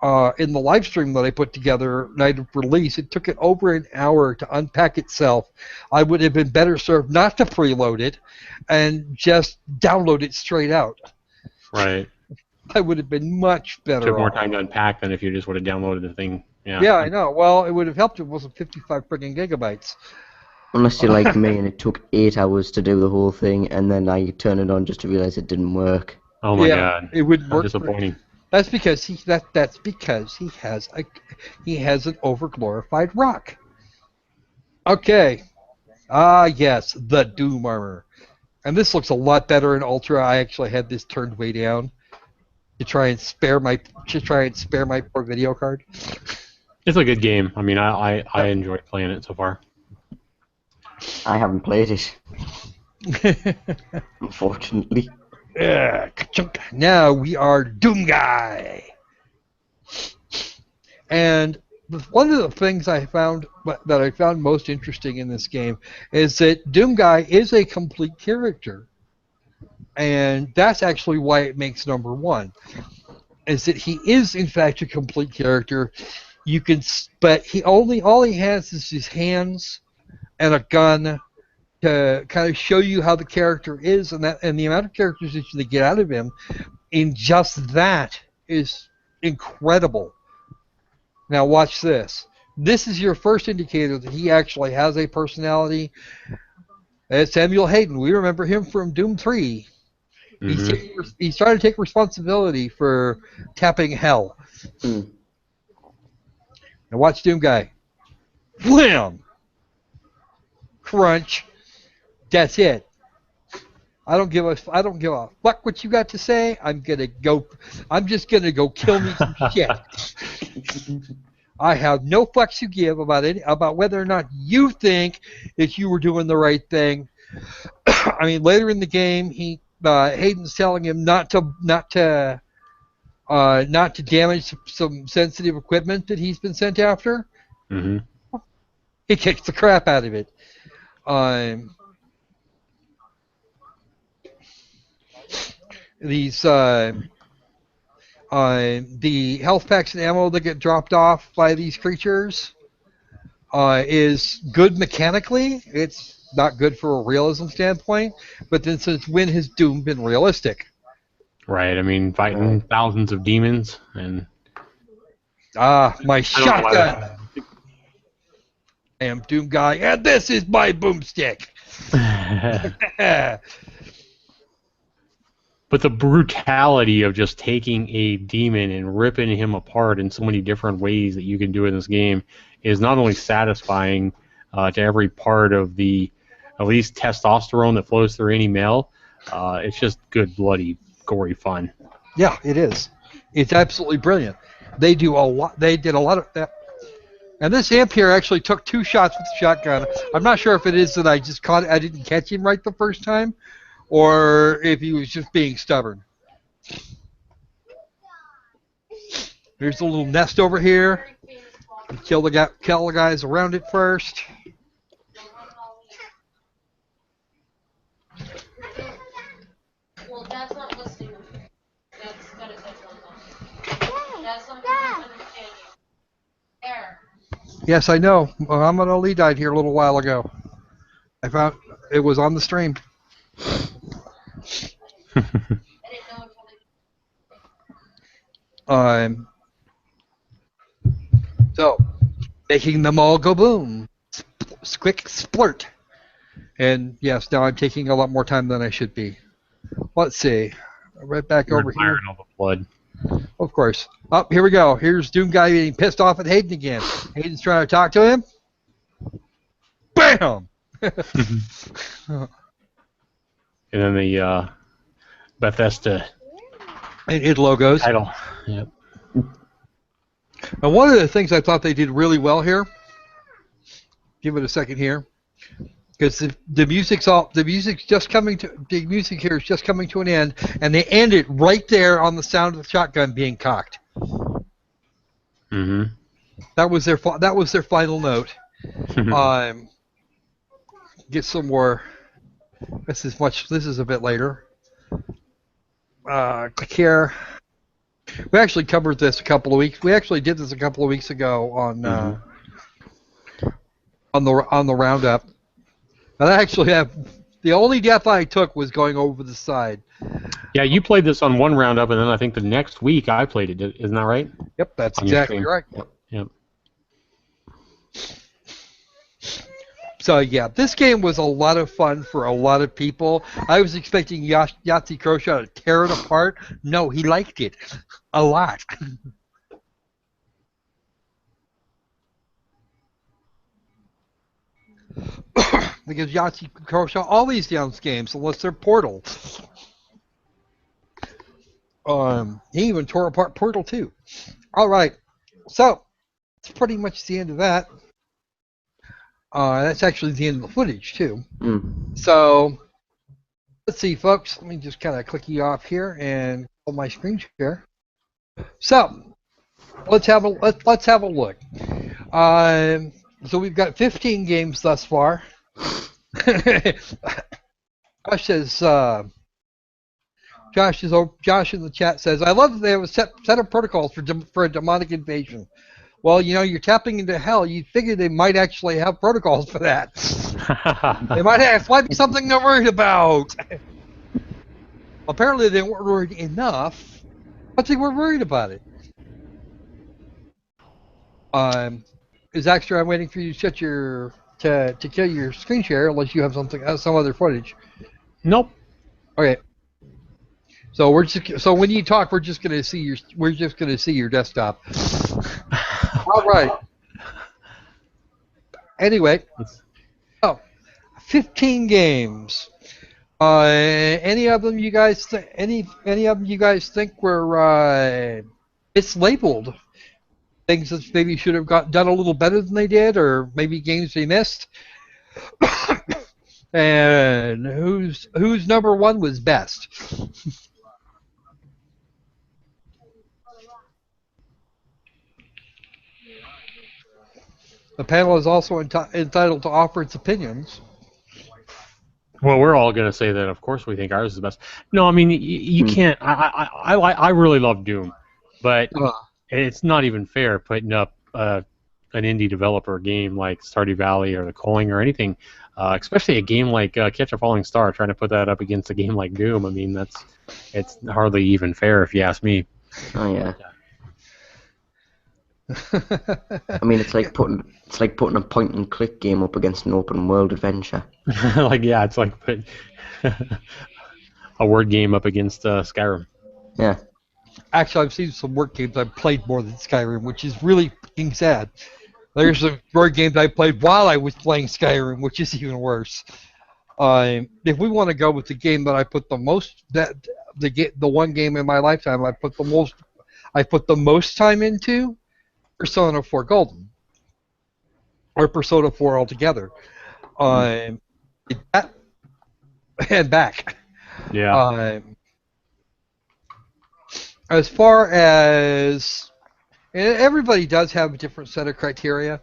live stream that I put together night of release. It took it over an hour to unpack itself. I would have been better served not to preload it and just download it straight out. Right. I would have been much better. Took more time to unpack than if you just would have downloaded the thing. Yeah, I know. Well, it would have helped if it wasn't 55 friggin' gigabytes. Unless you're like me and it took 8 hours to do the whole thing, and then I turned it on just to realize it didn't work. Oh my god. It wouldn't work. Disappointing. That's because he has an overglorified rock. Okay. Yes, the Doom armor. And this looks a lot better in Ultra. I actually had this turned way down to try and spare my poor video card. It's a good game. I mean, I enjoyed playing it so far. I haven't played it. Unfortunately. Yeah. Now we are Doom Guy. And one of the things that I found most interesting in this game is that Doom Guy is a complete character, and that's actually why it makes number one. Is that he is in fact a complete character. But all he has is his hands and a gun to kind of show you how the character is, and the amount of characters that you get out of him in just that is incredible. Now watch this. This is your first indicator that he actually has a personality. It's Samuel Hayden. We remember him from Doom 3. Mm-hmm. He's trying to take responsibility for tapping hell. Now watch Doom Guy. Blam! Crunch. That's it. I don't give a fuck what you got to say. I'm just gonna go kill me some shit. I have no fucks to give about whether or not you think that you were doing the right thing. I mean, later in the game, Hayden's telling him not to damage some sensitive equipment that he's been sent after. Mm-hmm. He kicks the crap out of it. The health packs and ammo that get dropped off by these creatures is good mechanically. It's not good for a realism standpoint, but then since when has Doom been realistic? Right. I mean, fighting thousands of demons and. My shotgun. I am Doom Guy, and this is my boomstick. But the brutality of just taking a demon and ripping him apart in so many different ways that you can do in this game is not only satisfying to every part of the, at least testosterone that flows through any male, it's just good, bloody, gory fun. Yeah, it is. It's absolutely brilliant. They did a lot of that. And this amp here actually took 2 shots with the shotgun. I'm not sure if it is that I didn't catch him right the first time, or if he was just being stubborn. There's a little nest over here. Kill the guys around it first. Well, that's not listening. That's gotta say something. That's not understanding. There. Yes, I know. Muhammad Ali died here a little while ago. I found it was on the stream. So, making them all go boom. Quick splurt. And yes, now I'm taking a lot more time than I should be. Let's see. Right back over here. All the blood. Of course. Oh, here we go. Here's Doom Guy getting pissed off at Hayden again. Hayden's trying to talk to him. Bam! And then the Bethesda And id logos. title. Yep. And one of the things I thought they did really well here. Give it a second here, because the music here is just coming to an end, and they end it right there on the sound of the shotgun being cocked. Mm-hmm. That was their final note. Get some more. This is a bit later. Click here. We actually covered this a couple of weeks. We actually did this a couple of weeks ago on the Roundup. And I actually have the only death I took was going over the side. Yeah, you played this on one Roundup, and then I think the next week I played it. Isn't that right? Yep, that's On your exactly stream. right. Yep. So yeah, this game was a lot of fun for a lot of people. I was expecting Yahtzee Croshaw to tear it apart. No, he liked it a lot. Because Yahtzee Croshaw always downs games unless they're Portal. He even tore apart Portal 2. All right, so that's pretty much the end of that. That's actually the end of the footage too. So let's see, folks. Let me just kind of click you off here and pull my screen share. So let's have a look. So we've got 15 games thus far. Josh says, Josh in the chat says, I love that they have a set of protocols for a demonic invasion. Well, you're tapping into hell. You'd figure they might actually have protocols for that. They might be something they're worried about. Apparently they weren't worried enough, but they were worried about it. Is Axter, I'm waiting for you to shut to kill your screen share unless you have some other footage. Nope. Okay. So when you talk, we're just gonna see your desktop. All right. Anyway, 15 games. Any of them you guys think were mislabeled? Things that maybe should have done a little better than they did, or maybe games they missed. And whose number one was best? The panel is also entitled to offer its opinions. Well, we're all going to say that, of course, we think ours is the best. No, I mean, you can't. I really love Doom, but it's not even fair putting up an indie developer game like Stardew Valley or The Calling or anything, especially a game like Catch a Falling Star, trying to put that up against a game like Doom. I mean, it's hardly even fair if you ask me. Oh yeah. I mean, it's like putting a point and click game up against an open world adventure. It's like putting a word game up against Skyrim. Yeah. Actually, I've seen some word games I've played more than Skyrim, which is really fucking sad. There's some word games I played while I was playing Skyrim, which is even worse. If we want to go with the game that I put the one game in my lifetime I put the most time into, Persona 4 Golden, or Persona 4 altogether, and back. Yeah. As far as everybody does have a different set of criteria.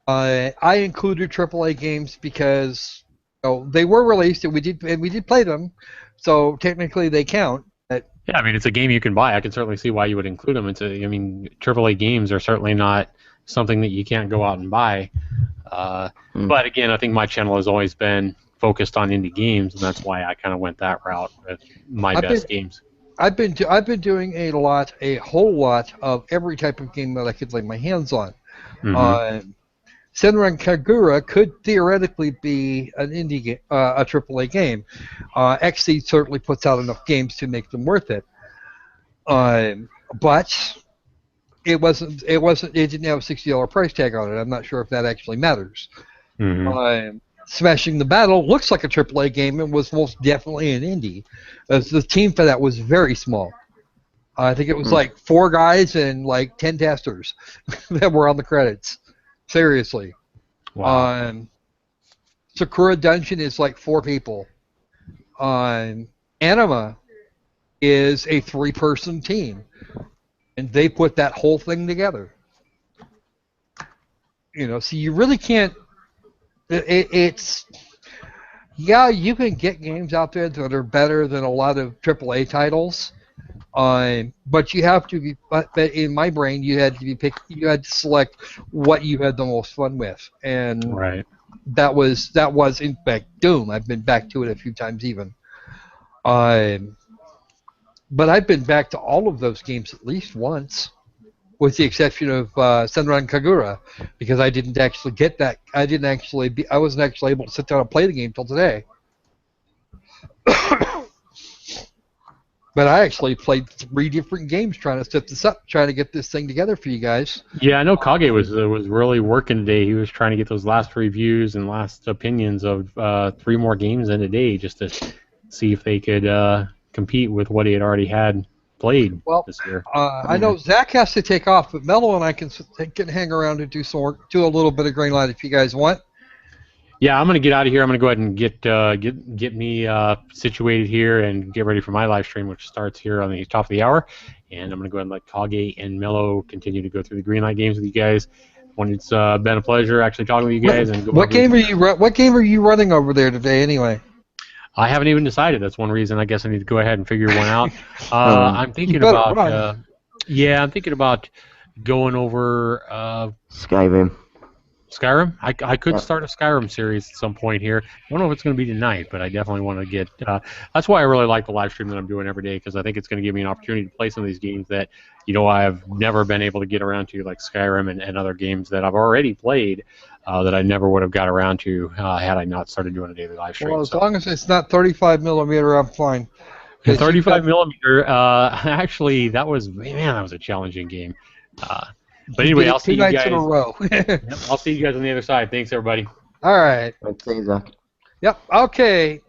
I included AAA games because they were released and we did play them, so technically they count. Yeah, I mean, it's a game you can buy. I can certainly see why you would include them. AAA games are certainly not something that you can't go out and buy. But again, I think my channel has always been focused on indie games, and that's why I kind of went that route with my best games. I've been doing a whole lot of every type of game that I could lay my hands on. Senran Kagura could theoretically be an indie game, a AAA game. XC certainly puts out enough games to make them worth it. But it wasn't. It didn't have a $60 price tag on it. I'm not sure if that actually matters. Smashing the Battle looks like a AAA game and was most definitely an indie. The team for that was very small. I think it was like 4 guys and like 10 testers that were on the credits. Seriously. Wow. Sakura Dungeon is like 4 people. Anima is a 3-person team, and they put that whole thing together. So you really can't. It's you can get games out there that are better than a lot of AAA titles. But you have to be. But in my brain, you had to select what you had the most fun with, and that was in fact Doom. I've been back to it a few times even. But I've been back to all of those games at least once, with the exception of Senran Kagura, because I didn't actually get that. I wasn't actually able to sit down and play the game till today. But I actually played 3 different games trying to set this up, trying to get this thing together for you guys. Yeah, I know Kage was really working today. He was trying to get those last reviews and last opinions of 3 more games in a day, just to see if they could compete with what he had already had played this year. I know Zach has to take off, but Mellow and I can hang around and do a little bit of Greenlight if you guys want. Yeah, I'm going to get out of here. I'm going to go ahead and get me situated here and get ready for my live stream, which starts here on the top of the hour. And I'm going to go ahead and let Kage and Mellow continue to go through the Greenlight games with you guys. It's been a pleasure actually talking with you guys. And What game are you running over there today anyway? I haven't even decided. That's one reason I guess I need to go ahead and figure one out. I'm You thinking better about run. I'm thinking about going over Skyrim. Skyrim. I could Yeah. start a Skyrim series at some point here. I don't know if it's going to be tonight, but I definitely want to get. That's why I really like the live stream that I'm doing every day, because I think it's going to give me an opportunity to play some of these games that I've never been able to get around to, like Skyrim and other games that I've already played that I never would have got around to had I not started doing a daily live stream. Well, as long as it's not 35 millimeter, I'm fine. 'Cause 35 millimeter. Actually, that was a challenging game. But anyway, I'll see two you nights in a guys. row. Yep, I'll see you guys on the other side. Thanks, everybody. All right. I'd say Zach. Yep. Okay.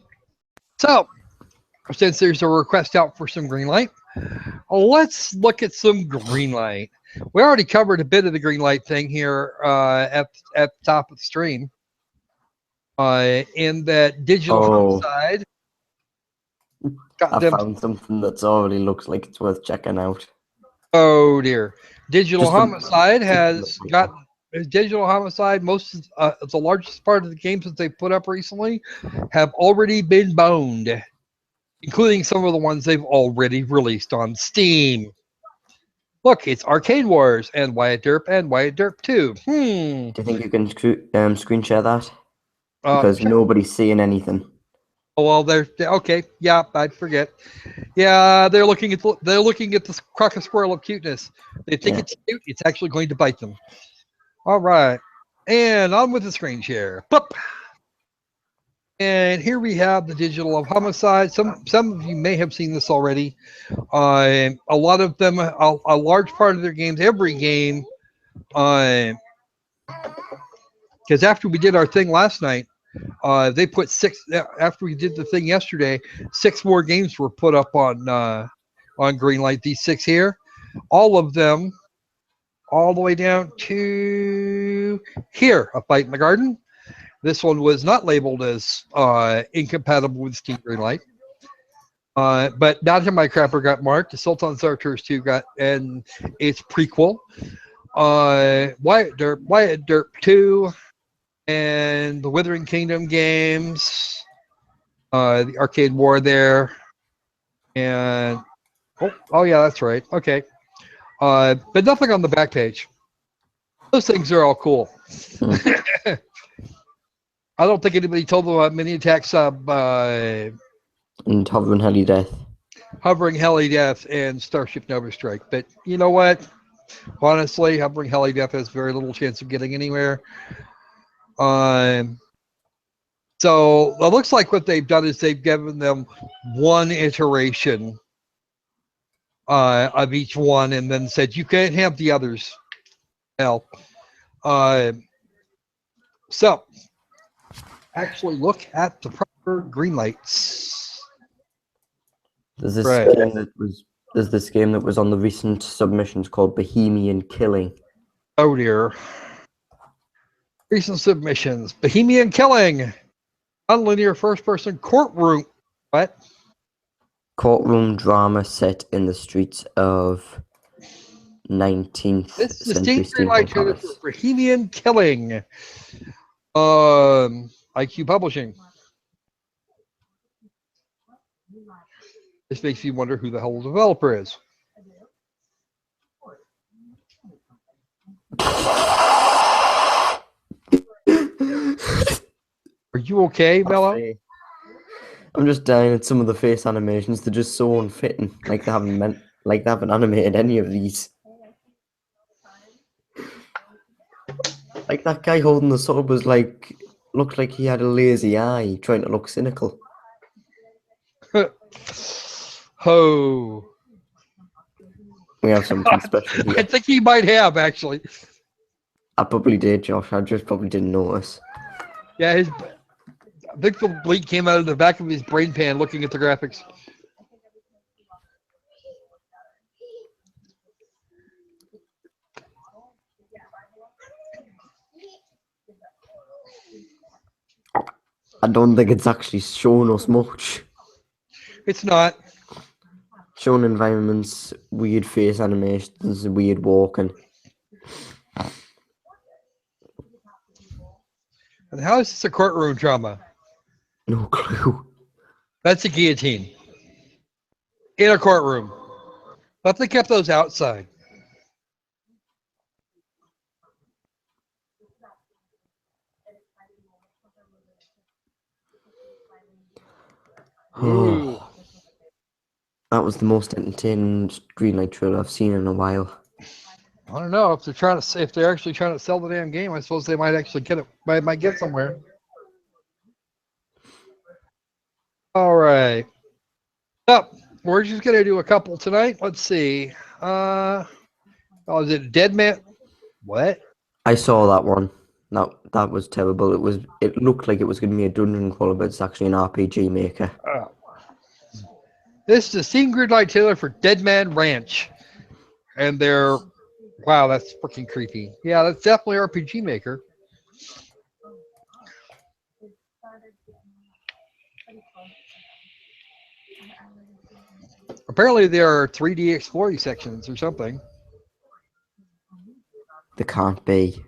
So, since there's a request out for some Greenlight, let's look at some Greenlight. We already covered a bit of the Greenlight thing here at the top of the stream. In that digital homicide. I found something that's already looks like it's worth checking out. Oh dear. Digital Just Homicide has gotten Digital Homicide. Most of the largest part of the games that they put up recently have already been boned, including some of the ones they've already released on Steam. Look, it's Arcade Wars and Wyatt Derp and Wyatt Derp 2. Do you think you can screen share that? Because Sure. nobody's seeing anything. Oh well, they're okay. Yeah, I forget. Yeah, they're looking at the Crocosquirrel of cuteness. They think it's cute. It's actually going to bite them. All right, and on with the screen share. Boop. And here we have the digital of homicide. Some of you may have seen this already. A lot of them, a large part of their games, every game, because after we did our thing last night, they put 6 after we did the thing yesterday. 6 more games were put up on Greenlight. These 6 here, all of them, all the way down to here, A Fight in the Garden. This one was not labeled as incompatible with Steam Greenlight, but Not to My Crapper got marked. The Sultan's Archers 2 got, and its prequel. Wyatt Derp 2. And the Withering Kingdom games, the Arcade War there, and oh yeah, that's right. Okay, but nothing on the back page. Those things are all cool. I don't think anybody told them about Mini Attack Sub, And Hovering Heli Death. Hovering Heli Death, and Starship Nova Strike. But you know what? Honestly, Hovering Heli Death has very little chance of getting anywhere. So it looks like what they've done is they've given them one iteration of each one, and then said you can't have the others. Hell, so actually look at the proper green lights. There's this Right. there's this game that was on the recent submissions called Bohemian Killing. Oh dear. Recent submissions: Bohemian Killing, unlinear first-person courtroom. What? Courtroom drama set in the streets of 19th This is the century Steam Greenlight steampunk trailer Paris. for Bohemian Killing. IQ Publishing. This makes you wonder who the hell the developer is. Are you okay, Mellow? I'm just dying at some of the face animations. They're just so unfitting. Like they haven't animated any of these. Like that guy holding the sword was looked like he had a lazy eye, trying to look cynical. Ho. We have something special I here. think he might have, actually. I probably did, Josh. I just probably didn't notice. Yeah, I think the bleak came out of the back of his brain pan looking at the graphics. I don't think it's actually shown us much. It's not. Shown environments, weird face animations, weird walking. And how is this a courtroom drama? No clue. That's a guillotine. In a courtroom. But they kept those outside. Ooh. That was the most entertaining Greenlight trailer I've seen in a while. I don't know if they're actually trying to sell the damn game. I suppose they might actually get it. Might get somewhere. All right. So we're just gonna do a couple tonight. Let's see. Is it Dead Man? What? I saw that one. That was terrible. It looked like it was going to be a dungeon crawler, but it's actually an RPG maker. This is a Steam Greenlight trailer for Dead Man Ranch, and wow, that's freaking creepy. Yeah, that's definitely RPG maker. Apparently, there are 3D exploring sections or something. There can't be.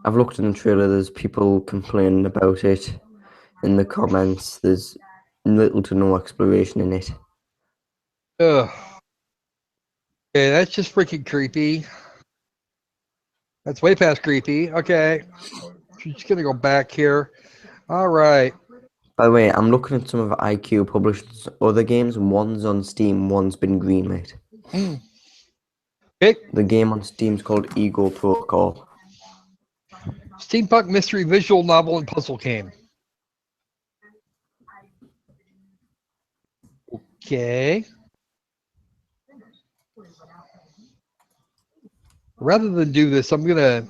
I've looked in the trailer. There's people complaining about it in the comments. There's little to no exploration in it. Ugh. Okay, that's just freaking creepy. That's way past creepy. Okay. I'm just going to go back here. All right. By the way, I'm looking at some of IQ published other games. One's on Steam, one's been greenlit. Okay. The game on Steam's called Ego Protocol. Steampunk mystery visual novel and puzzle game. Okay. Rather than do this, I'm going to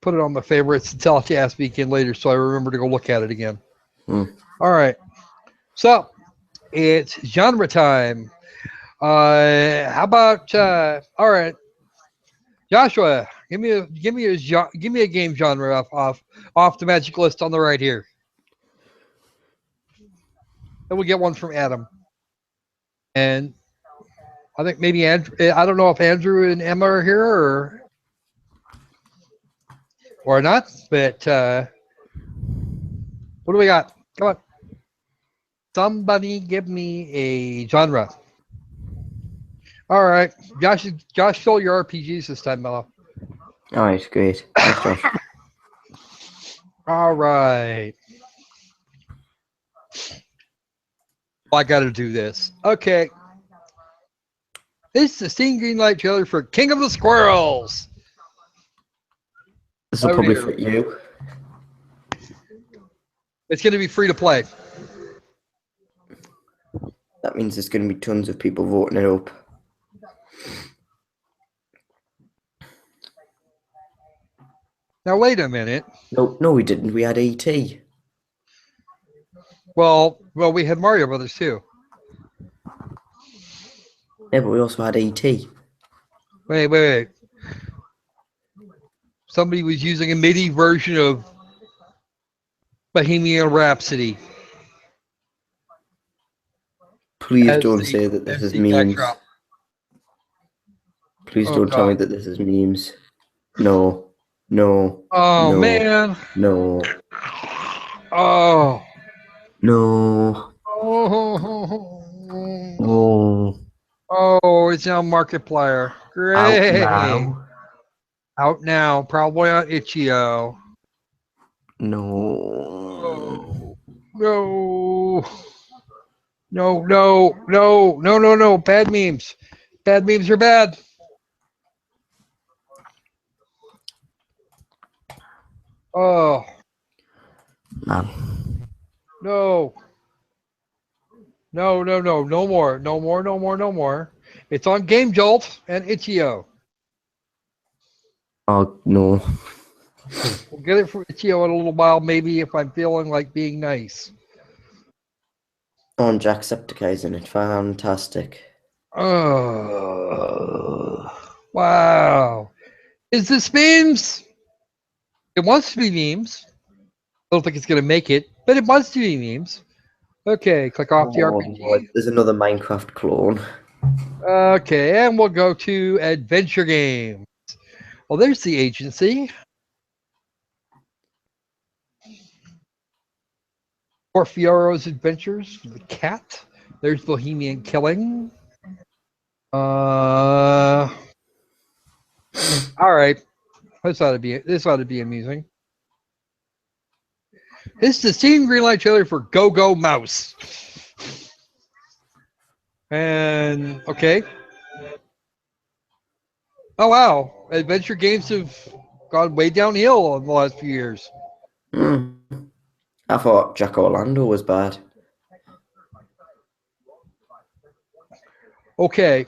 put it on my favorites and tell it to ask me again later so I remember to go look at it again. All right. So, it's genre time. How about, all right. Joshua, give me a game genre off the magic list on the right here. And we'll get one from Adam. And I think maybe Andrew. I don't know if Andrew and Emma are here or not. But what do we got? Come on. Somebody give me a genre. All right, Josh stole your RPGs this time, Mellow. All right, great. Thanks, Josh. All right. I got to do this. Okay. This is the Steam Greenlight trailer for King of the Squirrels. This will probably fit you. It's going to be free to play. That means there's going to be tons of people voting it up. Now, wait a minute. No, we didn't. We had E.T. Well, we had Mario Brothers too. Yeah, but we also had E.T. Wait. Somebody was using a MIDI version of Bohemian Rhapsody. Please don't say that this is memes. Please don't tell me that this is memes. No. Oh, no, man. No. Oh. No. Oh, it's on Markiplier. Great. Out now. Probably on Itch.io. No. No. Bad memes. Bad memes are bad. Oh. Man. No. No more. It's on Game Jolt and Itch.io. Oh, no. We'll get it from Itch.io in a little while, maybe, if I'm feeling like being nice. Oh, and Jacksepticeye's in it. Fantastic. Oh. Wow. Is this memes? It wants to be memes. I don't think it's going to make it, but it wants to be memes. Okay, click off the RPG. Lord. There's another Minecraft clone. Okay, and we'll go to adventure games. Well, there's the agency. Porfiero's Adventures for the cat. There's Bohemian Killing. All right. This ought to be amusing. This is the Steam Greenlight trailer for Go Go Mouse. And okay. Oh wow. Adventure games have gone way downhill in the last few years. I thought Jack Orlando was bad. Okay.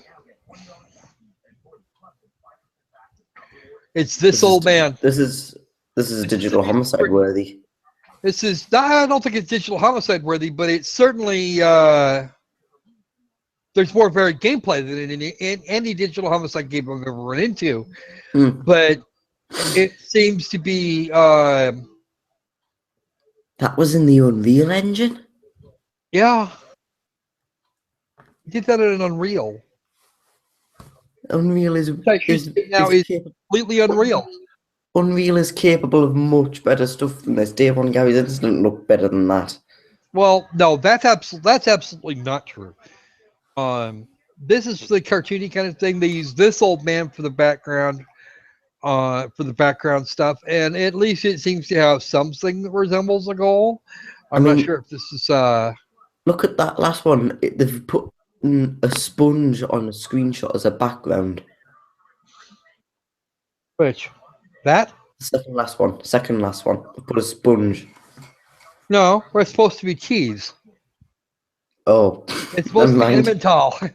It's this old man. This is digital homicide worthy. This is, I don't think it's digital homicide worthy, but it's certainly, there's more varied gameplay than in any digital homicide game I've ever run into. But it seems to be. That was in the Unreal Engine? Yeah. You did that in an Unreal. Unreal is completely Unreal. Unreal is capable of much better stuff than this. Day One Gary's Incident looked better than that. Well, no, that's absolutely not true. This is the cartoony kind of thing. They use this old man for the background stuff, and at least it seems to have something that resembles a goal. I'm not sure if this is. Look at that last one. They've put a sponge on a screenshot as a background. Which? That? Second last one. They put a sponge. No, it's supposed to be cheese. Oh. It's supposed to be Emmental.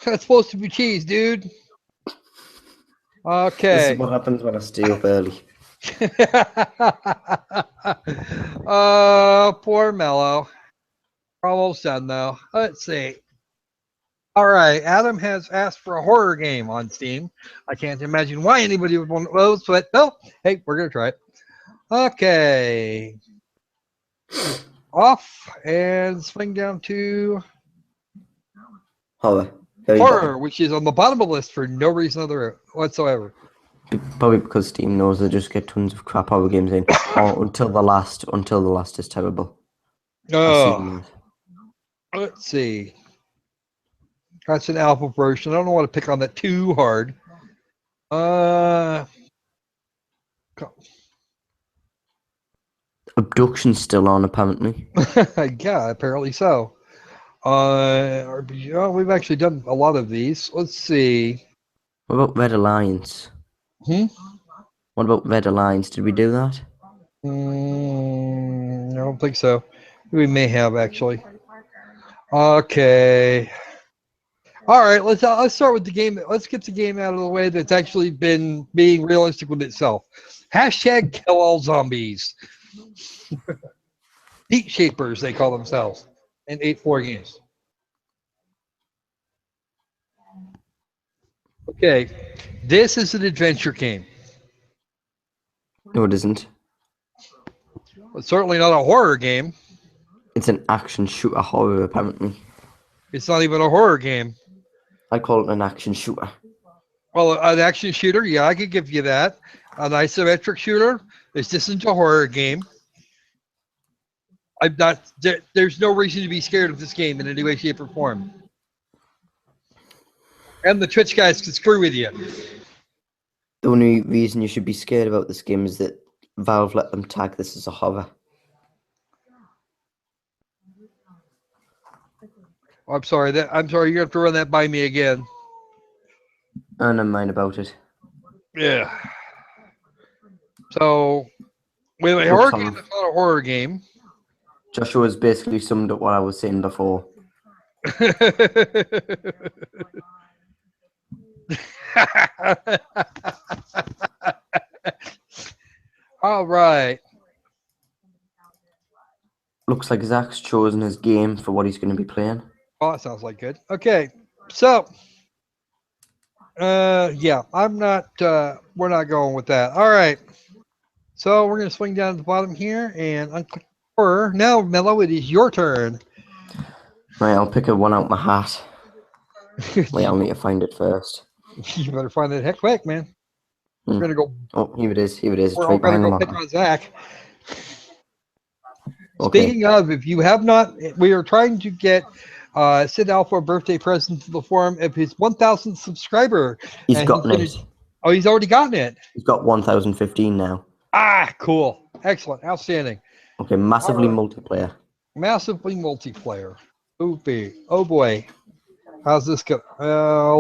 That's supposed to be cheese, dude. Okay. This is what happens when I stay up early. Oh, poor Mellow. Almost done, though. Let's see. All right, Adam has asked for a horror game on Steam. I can't imagine why anybody would want those, but well, hey, we're gonna try it. Okay, off and swing down to horror, which is on the bottom of the list for no reason whatsoever. Probably because Steam knows they just get tons of crap horror games in, or until the last is terrible. Oh, let's see. That's an alpha version. I don't want to pick on that too hard. Abduction's still on, apparently. Yeah, apparently so. We've actually done a lot of these. Let's see. What about Red Alliance? What about Red Alliance? Did we do that? I don't think so. We may have, actually. Okay. All right, let's start with the game. Let's get the game out of the way that's actually been being realistic with itself. Hashtag kill all zombies. Heat Shapers, they call themselves, in 8-4 games. Okay, this is an adventure game. No, it isn't. It's certainly not a horror game. It's an action shooter horror, apparently. It's not even a horror game. I call it an action shooter. Well, an action shooter, yeah, I could give you that. An isometric shooter. This isn't a horror game. I'm not. There's no reason to be scared of this game in any way, shape, or form. And the Twitch guys can screw with you. The only reason you should be scared about this game is that Valve let them tag this as a horror. I'm sorry. I'm sorry. You have to run that by me again. I don't mind about it. Yeah. So, with a horror game, it's not a horror game. Joshua's basically summed up what I was saying before. All right. Looks like Zach's chosen his game for what he's going to be playing. Oh, that sounds like good. Okay, so yeah, I'm not. We're not going with that. All right. So we're gonna swing down to the bottom here and unclick horror. Now, Mellow, it is your turn. Right, I'll pick a one out my hat. Wait, I'll need to find it first. You better find that heck quick, man. We're gonna go. Oh, here it is. Here it is. We're all gonna go pick on Zach. Okay. Speaking of, if you have not, we are trying to get Sid Alpha a birthday present to the forum of his 1,000th subscriber. He's and gotten gonna, it. Oh, he's already gotten it. He's got 1,015 now. Ah, cool. Excellent. Outstanding. Okay, massively All right. multiplayer. Massively multiplayer. Oopie. Oh boy. How's this go?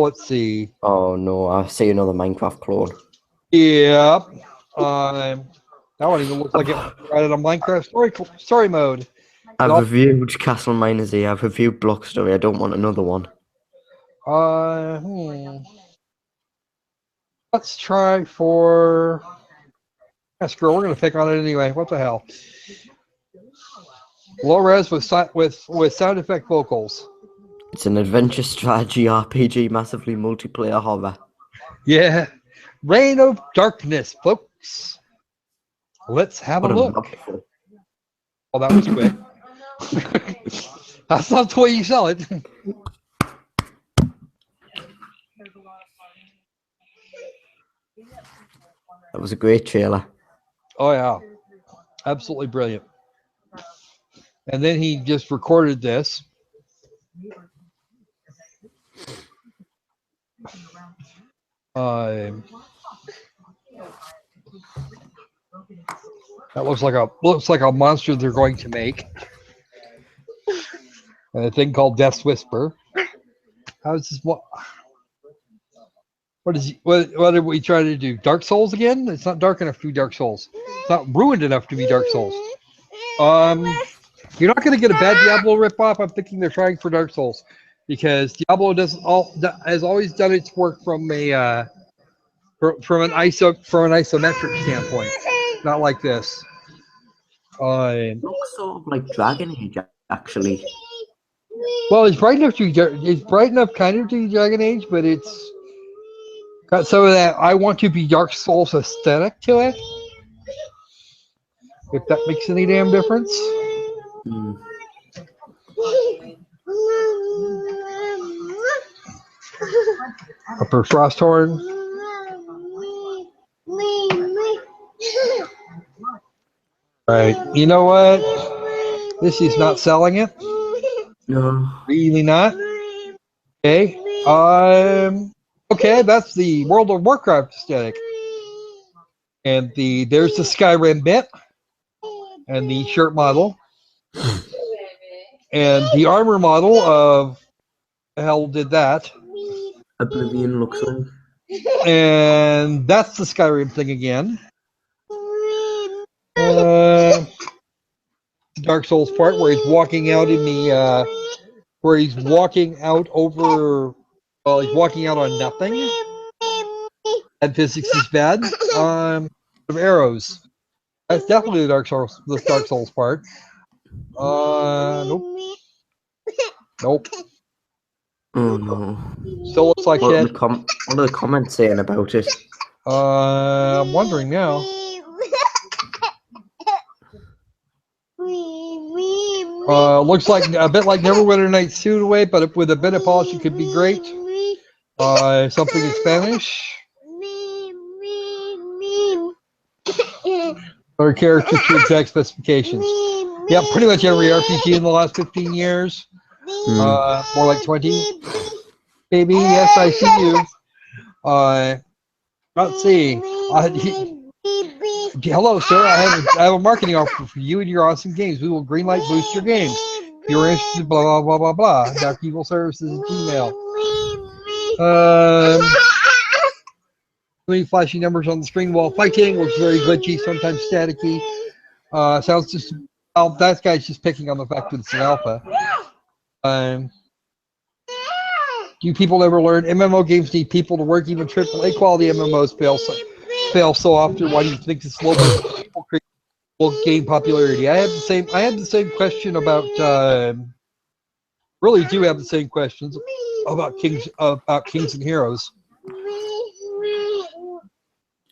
Let's see. Oh no, I see another Minecraft clone. Yep. That one even looks like it right in a Minecraft story mode. I've reviewed Castle Miners here. I've reviewed Block Story. I don't want another one. Let's try for Crocosquirrel. We're gonna pick on it anyway. What the hell? Low res with sound effect vocals. It's an adventure strategy RPG, massively multiplayer horror. Yeah. Reign of Darkness, folks. Let's have a What a look. mouthful. Oh, that was quick. That's not the way you sell it. That was a great trailer. Oh yeah, absolutely brilliant. And then he just recorded this. That looks like a monster they're going to make. And a thing called Death's Whisper. How's this? What are we trying to do? Dark Souls again? It's not dark enough to be Dark Souls. It's not ruined enough to be Dark Souls. You're not going to get a bad Diablo ripoff. I'm thinking they're trying for Dark Souls because Diablo has always done its work from an isometric standpoint, not like this. It looks sort of like Dragon Age, actually. Well, it's bright enough kind of to be Dragon Age, but it's got some of that I want to be Dark Souls aesthetic to it. If that makes any damn difference. Upper Frosthorn. Right. You know what? This is not selling it. No. Really not. Okay. Okay, that's the World of Warcraft aesthetic. And there's the Skyrim bit. And the shirt model. And the armor model of the hell did that. Oblivion looks like. And that's the Skyrim thing again. Dark Souls part where he's walking out in the where he's walking out over he's walking out on nothing. That physics is bad. Of arrows. That's definitely the Dark Souls part. Nope. Nope. Oh no. Still looks like shit. What are the comments saying about it? I'm wondering now. Looks like a bit like Neverwinter Nights 2 away, but with a bit of polish, it could be great. Something in Spanish. Or character to exact specifications. Yeah, pretty much every RPG in the last 15 years. More like 20. Baby, yes, I see you. Let's see. Hello, sir. I have a marketing offer for you and your awesome games. We will Greenlight boost your games. If you're interested, blah, blah, blah, blah, blah. Dr. Evil Services at Gmail. Many flashy numbers on the screen while fighting. Looks very glitchy, sometimes staticky. Sounds just... Oh, that guy's just picking on the fact that it's an alpha. Do people ever learn MMO games need people to work? Even AAA quality MMOs fail so often. Why do you think this low people will gain popularity? I had the same question about really do have the same questions about Kings and Heroes.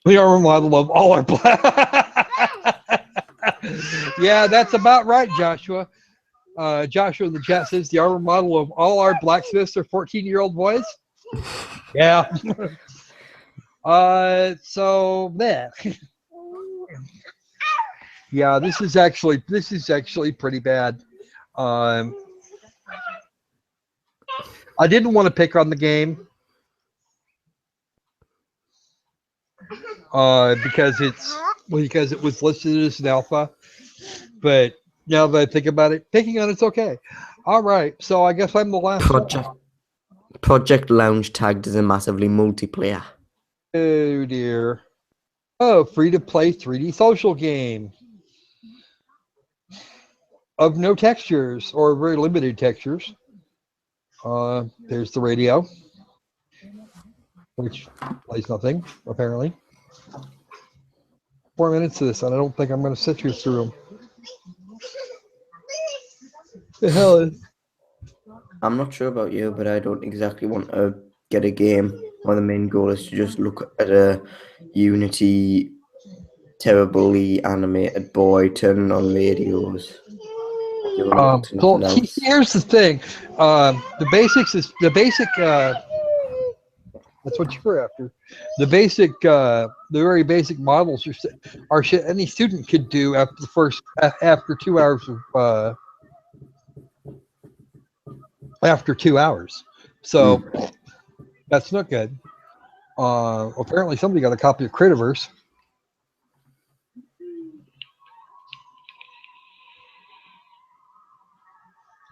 We are a model of all our yeah, that's about right, Joshua. Joshua in the chat says the armor model of all our blacksmiths are 14-year-old boys. Yeah. So man. Yeah, this is actually pretty bad. Um, I didn't want to pick on the game because it was listed as an alpha. But now that I think about it, picking on it's okay. All right, so I guess I'm the last Project one. Project Lounge tagged as a massively multiplayer. Oh dear. Oh, free to play 3D social game of no textures or very limited textures. There's the radio, which plays nothing apparently. 4 minutes of this, and I don't think I'm going to sit through them. The hell is? I'm not sure about you, but I don't exactly want to get a game where the main goal is to just look at a Unity terribly animated boy turning on radios. Doing So nothing else. here's the thing. The basics is the basic. That's what you're after. The basic, the very basic models are shit any student could do after 2 hours of after 2 hours. So that's not good. Apparently somebody got a copy of Critiverse.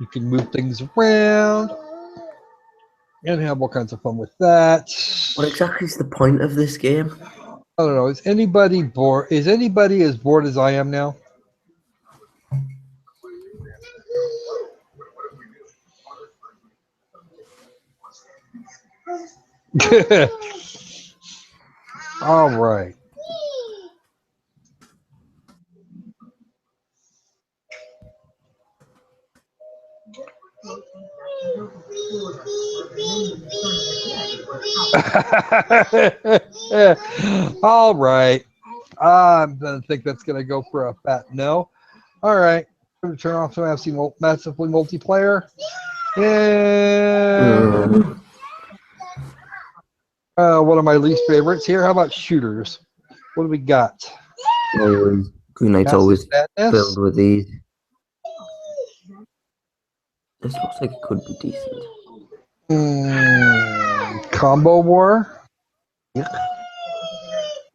You can move things around and have all kinds of fun with that. What exactly is the point of this game? I don't know. Is anybody bored? Is anybody as bored as I am now? All right. All right. I'm gonna think that's gonna go for a fat no. All right. I'm gonna turn off some massively multiplayer. Yeah. One of my least favorites here. How about shooters? What do we got? Always. Greenlight's always filled with these. This looks like it could be decent. Combo War. Yeah.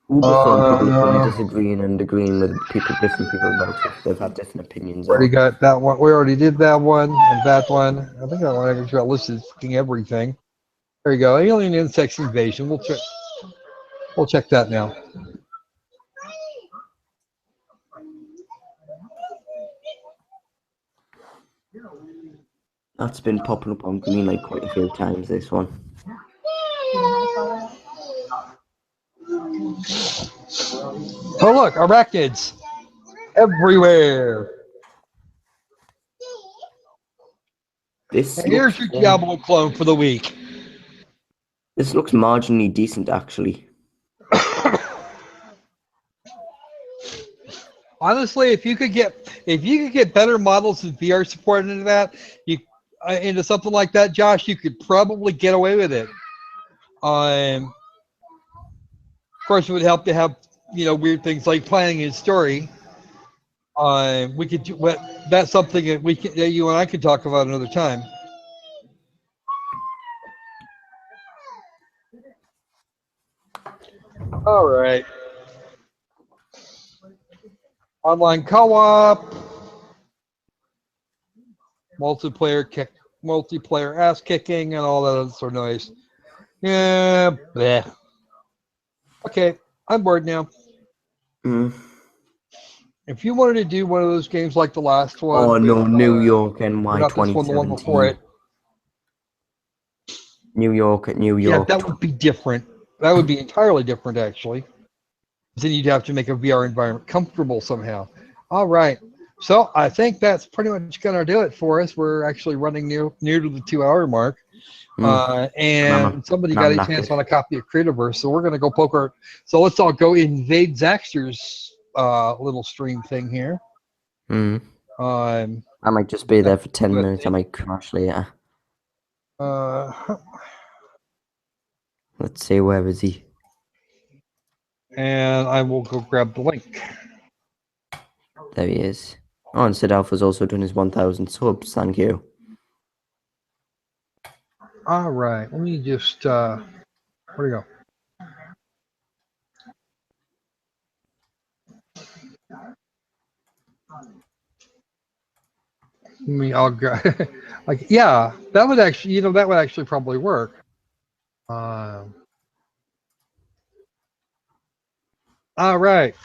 Who thought people are disagreeing and agreeing with different people about it? They've had different opinions. Already got that one. We already did that one and that one. I think that one I got listed fucking everything. There you go. Alien insect invasion. We'll check that now. That's been popping up on Greenlight quite a few times, this one. Oh look, arachnids everywhere. Here's your Diablo clone for the week. This looks marginally decent, actually. Honestly, if you could get better models and VR support into that, into something like that, Josh, you could probably get away with it. Of course, it would help to have weird things like planning his story. We could do, but that's something that you and I could talk about another time. All right. Online co-op, multiplayer ass kicking, and all that other sort of noise. Yeah, bleh. Okay, I'm bored now. If you wanted to do one of those games like the last one, oh no, New York NY not this one, the one before it. New York at New York. Yeah, that would be different. That would be entirely different, actually. Then you'd have to make a VR environment comfortable somehow. All right. So I think that's pretty much going to do it for us. We're actually running near to the 2-hour mark. And somebody got a chance on a copy of Critiverse, so we're going to go poke so let's all go invade Zaxter's little stream thing here. I might just be there for 10 minutes. I might crash later. Let's see, where is he? And I will go grab the link. There he is. Oh, and Sid Alpha's also done his 1,000 subs. Thank you. All right. Let me just. Where'd he go? I mean, I'll go. Like, yeah, that would actually, that would actually probably work. All right,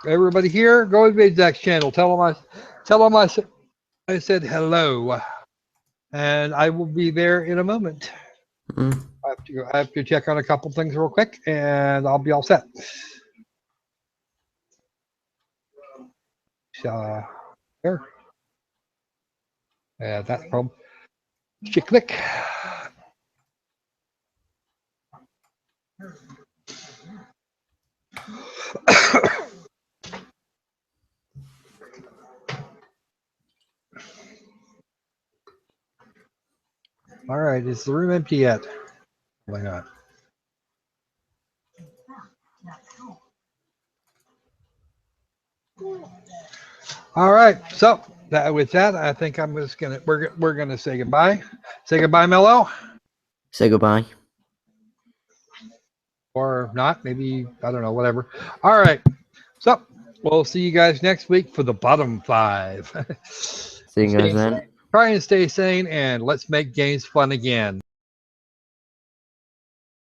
everybody here, go to Zach's channel. Tell him I said hello, and I will be there in a moment. Mm. I have to check on a couple things real quick, and I'll be all set. There. That's from click. All right, is the room empty yet? Why not? All right, so with that, I think I'm just gonna we're gonna say goodbye. Say goodbye, Mellow. Say goodbye. Or not, maybe, I don't know, whatever. All right, so we'll see you guys next week for the bottom 5. See you guys then. Try and stay sane, and let's make games fun again.